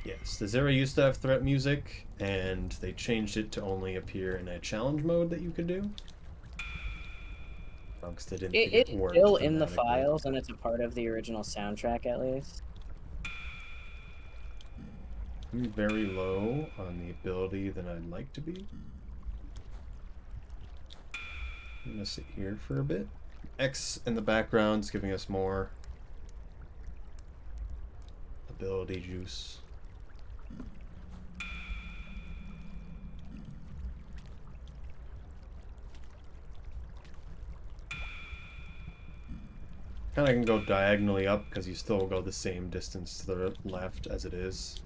Yes, the Zera used to have threat music, and they changed it to only appear in a challenge mode that you could do. Because they didn't think It's it worked still in the thematically. files, and it's a part of the original soundtrack, at least. I'm very low on the ability that I'd like to be. I'm gonna sit here for a bit. X in the background's giving us more ability juice. Kind of can go diagonally up because you still go the same distance to the left as it is.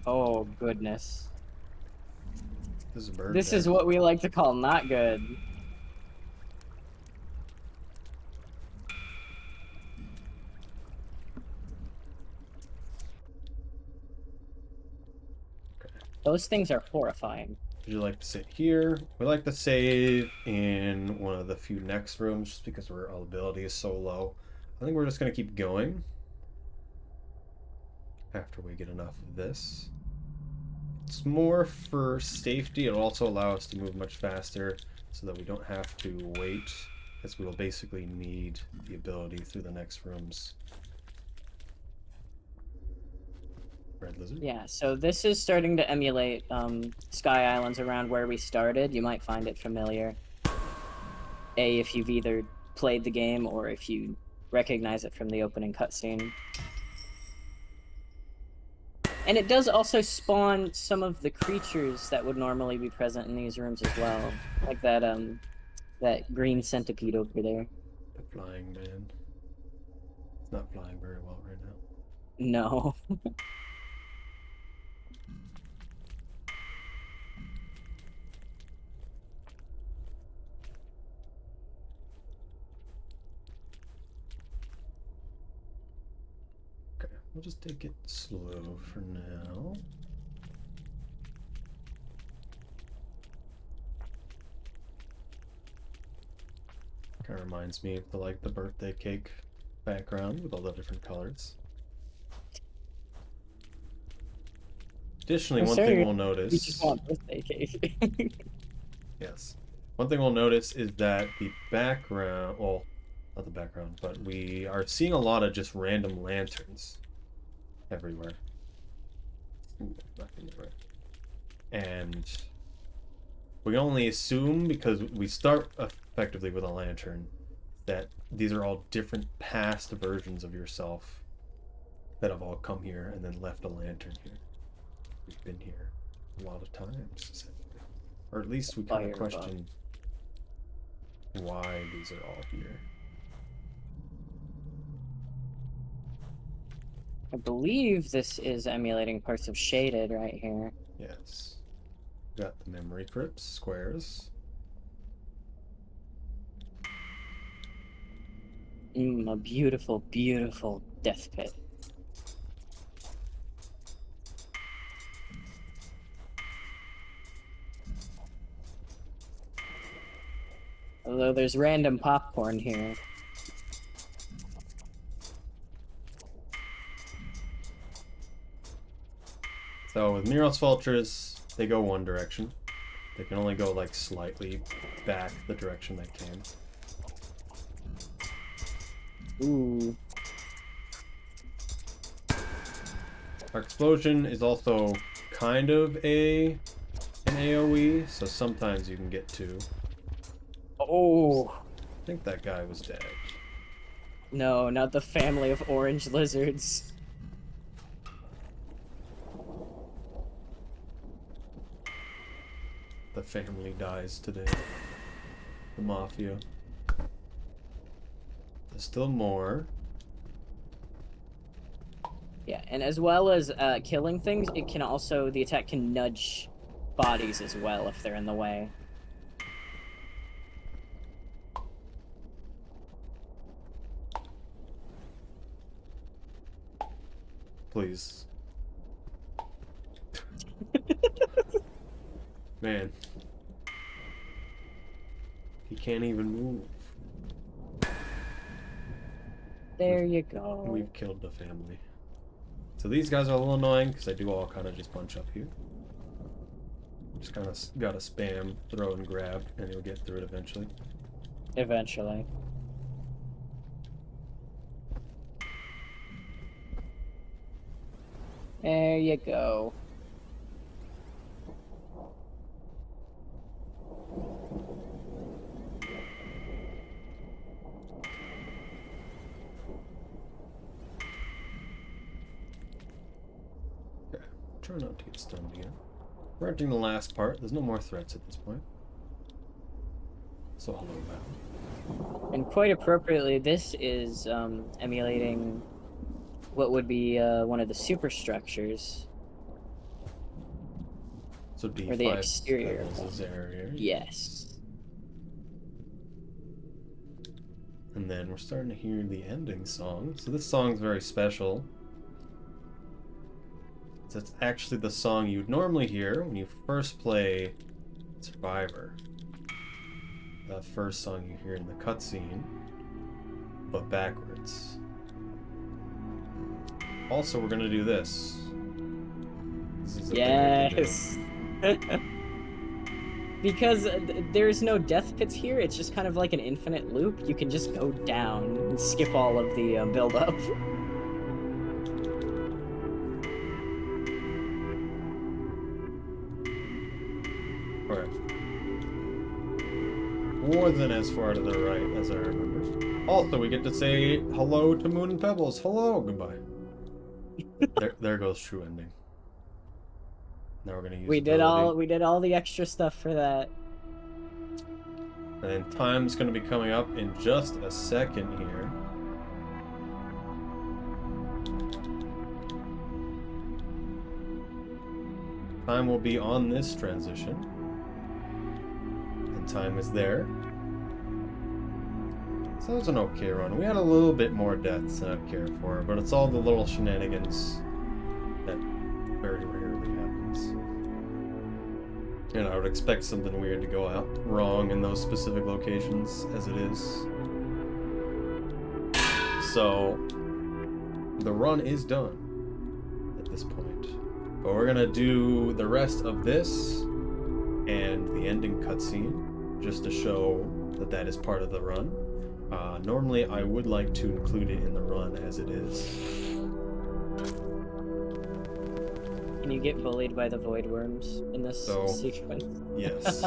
Oh, goodness. This is a bird. This is what we like to call not good. Okay. Those things are horrifying. Would you like to sit here? We like to save in one of the few next rooms just because our ability is so low. I think we're just going to keep going after we get enough of this. It's more for safety. It'll also allow us to move much faster so that we don't have to wait, as we will basically need the ability through the next rooms. Red lizard? Yeah, so this is starting to emulate Sky Islands around where we started. You might find it familiar. If you've either played the game or if you recognize it from the opening cutscene. And it does also spawn some of the creatures that would normally be present in these rooms as well. Like that that green centipede over there. The flying man. It's not flying very well right now. No. Okay, we'll just take it slow for now. Kind of reminds me of the birthday cake background with all the different colors. Additionally, one thing we'll notice. You just want birthday cake. Yes. One thing we'll notice is that the background, well, not the background, but we are seeing a lot of just random lanterns everywhere. Ooh, nothing there. And we only assume, because we start effectively with a lantern, that these are all different past versions of yourself that have all come here and then left a lantern here. We've been here a lot of times, essentially. Or at least we kind of question why these are all here. I believe this is emulating parts of Shaded right here. Yes. Got the memory crypts, squares. A beautiful, beautiful death pit. Although there's random popcorn here. So with Miros Vultures, they go one direction. They can only go like slightly back the direction they can. Ooh. Our explosion is also kind of an AoE, so sometimes you can get two. Oh. I think that guy was dead. No, not the family of orange lizards. The family dies today. The Mafia. There's still more. Yeah, and as well as killing things, it can also, the attack can nudge bodies as well if they're in the way. Please. Man. He can't even move. There you go. We've killed the family. So these guys are a little annoying because they do all kind of just bunch up here. Just kind of gotta spam, throw, and grab, and you'll get through it eventually. Eventually. There you go. Okay, try not to get stunned again. We're entering the last part. There's no more threats at this point. So hello, battle. And quite appropriately, this is emulating what would be one of the superstructures. So D5 or the exterior. Pebbles' area. Yes. And then we're starting to hear the ending song. So this song's very special. It's actually the song you'd normally hear when you first play Survivor. The first song you hear in the cutscene, but backwards. Also, we're gonna do this. This is a thing we can do. Because there's no death pits here, it's just kind of like an infinite loop. You can just go down and skip all of the build-up. Alright. More than as far to the right as I remember. Also, we get to say hello to Moon and Pebbles. Hello, goodbye. there goes true ending. Now we're gonna use we did all the extra stuff for that. And then time's gonna be coming up in just a second here. Time will be on this transition. And time is there. So it was an okay run. We had a little bit more deaths than I'd care for, but it's all the little shenanigans that very rarely happens. And I would expect something weird to go out wrong in those specific locations as it is. So the run is done at this point. But we're gonna do the rest of this and the ending cutscene just to show that that is part of the run. Normally I would like to include it in the run as it is. Can you get bullied by the void worms in this sequence? Yes.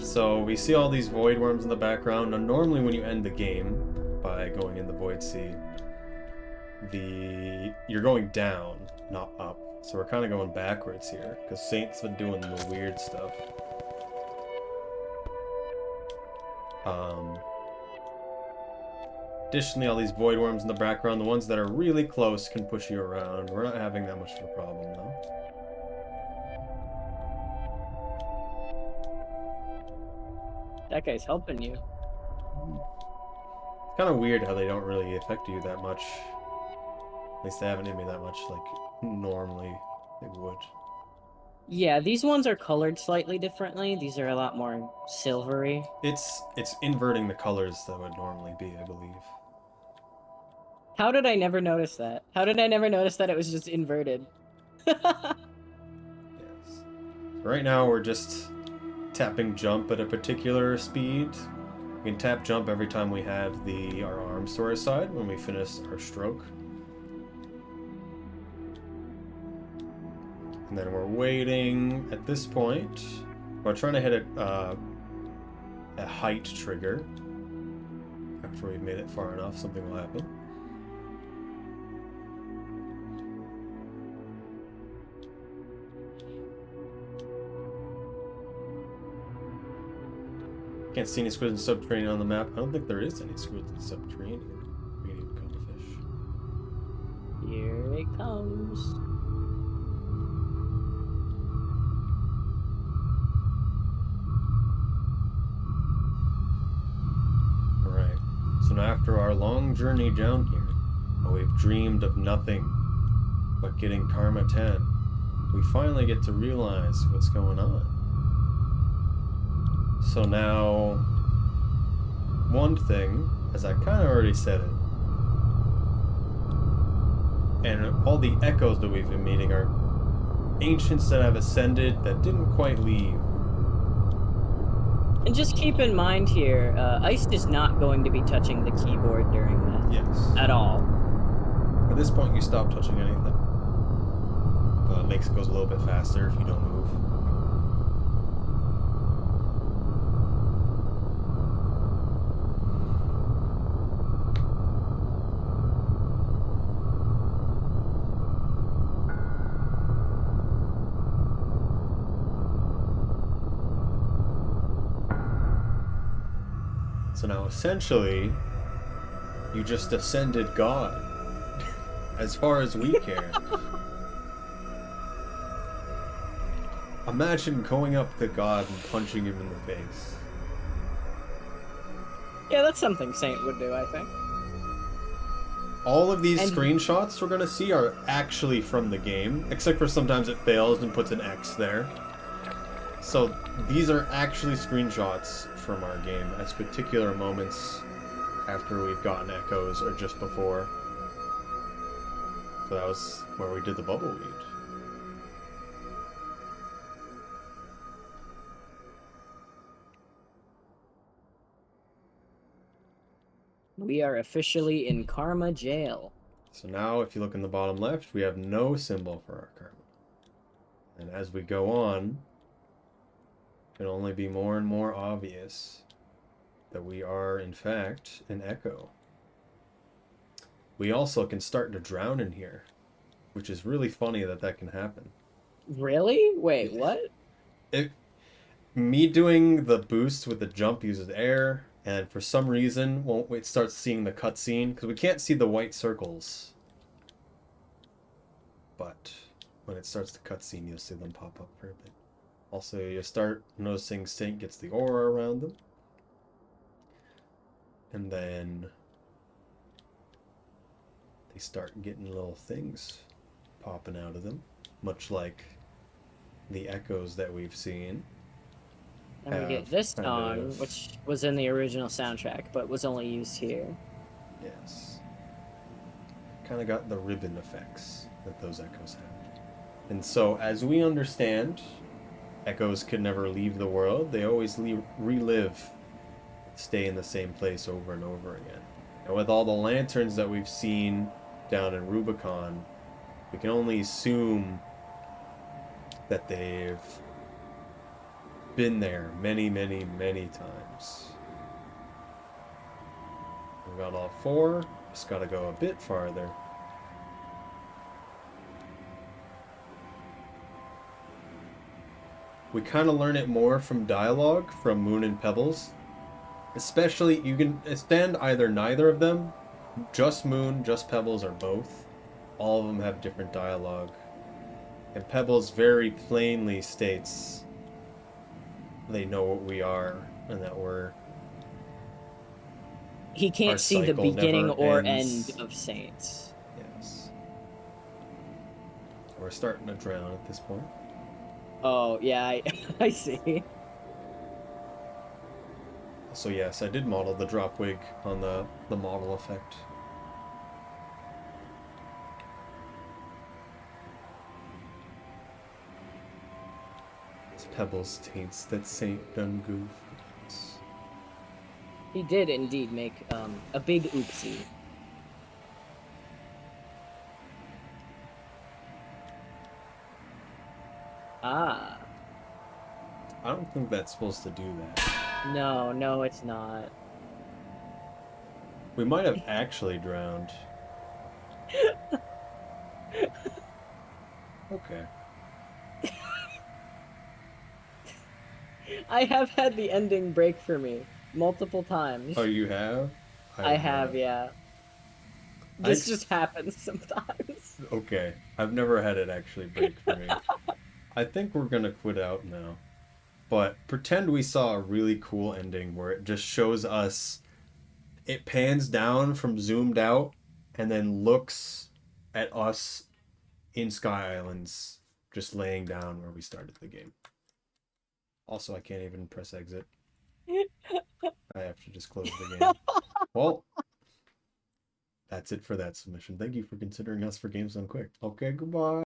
So we see all these void worms in the background. Now normally when you end the game by going in the void sea, you're going down, not up. So we're kind of going backwards here because Saint's been doing the weird stuff. Um, Additionally, all these void worms in the background, the ones that are really close can push you around. We're not having that much of a problem, though. That guy's helping you. It's kind of weird how they don't really affect you that much. At least they haven't hit me that much like normally they would. Yeah, these ones are colored slightly differently. These are a lot more silvery. It's inverting the colors that would normally be, I believe. How did I never notice that? How did I never notice that it was just inverted? Yes. Right now we're just tapping jump at a particular speed. We can tap jump every time we have our arms to our side when we finish our stroke. And then we're waiting at this point. We're trying to hit a height trigger. After we've made it far enough, something will happen. Can't see any squids in Subterranean on the map. I don't think there is any squids in Subterranean. Medium fish. Here it comes. Alright. So now after our long journey down here, we've dreamed of nothing but getting Karma 10. We finally get to realize what's going on. So now, one thing, as I kind of already said it, and all the echoes that we've been meeting are ancients that have ascended that didn't quite leave. And just keep in mind here, Ice is not going to be touching the keyboard during this. Yes. At all. At this point, you stop touching anything. It makes it goes a little bit faster if you don't move. So now, essentially, you just ascended God, as far as we care. Imagine going up to God and punching him in the face. Yeah, that's something Saint would do, I think. All of these And- screenshots we're gonna see are actually from the game, except for sometimes it fails and puts an X there. So these are actually screenshots from our game as particular moments after we've gotten echoes or just before. So that was where we did the bubble weed. We are officially in Karma Jail. So now if you look in the bottom left, we have no symbol for our karma. And as we go on, it can only be more and more obvious that we are, in fact, an echo. We also can start to drown in here, which is really funny that that can happen. Really? Wait, what? Me doing the boost with the jump uses air, and for some reason, when it starts seeing the cutscene, because we can't see the white circles. But when it starts the cutscene, you'll see them pop up for a bit. Also, you start noticing Saint gets the aura around them. And then they start getting little things popping out of them, much like the echoes that we've seen. And we get this kind song, of- which was in the original soundtrack, but was only used here. Yes. Kind of got the ribbon effects that those echoes have. And so, as we understand, echoes could never leave the world. They always relive, stay in the same place over and over again. And with all the lanterns that we've seen down in Rubicon, we can only assume that they've been there many, many, many times. We've got all four. Just gotta go a bit farther. We kind of learn it more from dialogue from Moon and Pebbles. Especially, you can stand either neither of them, just Moon, just Pebbles, or both. All of them have different dialogue. And Pebbles very plainly states they know what we are and that He our can't see the cycle beginning never or ends. end of Saints. Yes. We're starting to drown at this point. Oh, yeah, I see. So yes, I did model the drop wig on the model effect. It's Pebbles taints that Saint done goof. He did indeed make a big oopsie. Ah. I don't think that's supposed to do that. No, no, it's not. We might have actually drowned. Okay. I have had the ending break for me multiple times. Oh, you have? I have, yeah. I This just happens sometimes. Okay. I've never had it actually break for me. I think we're gonna quit out now. But pretend we saw a really cool ending where it just shows us, it pans down from zoomed out and then looks at us in Sky Islands just laying down where we started the game. Also, I can't even press exit. I have to just close the game. Well, that's it for that submission. Thank you for considering us for Games Done Quick. Okay, goodbye.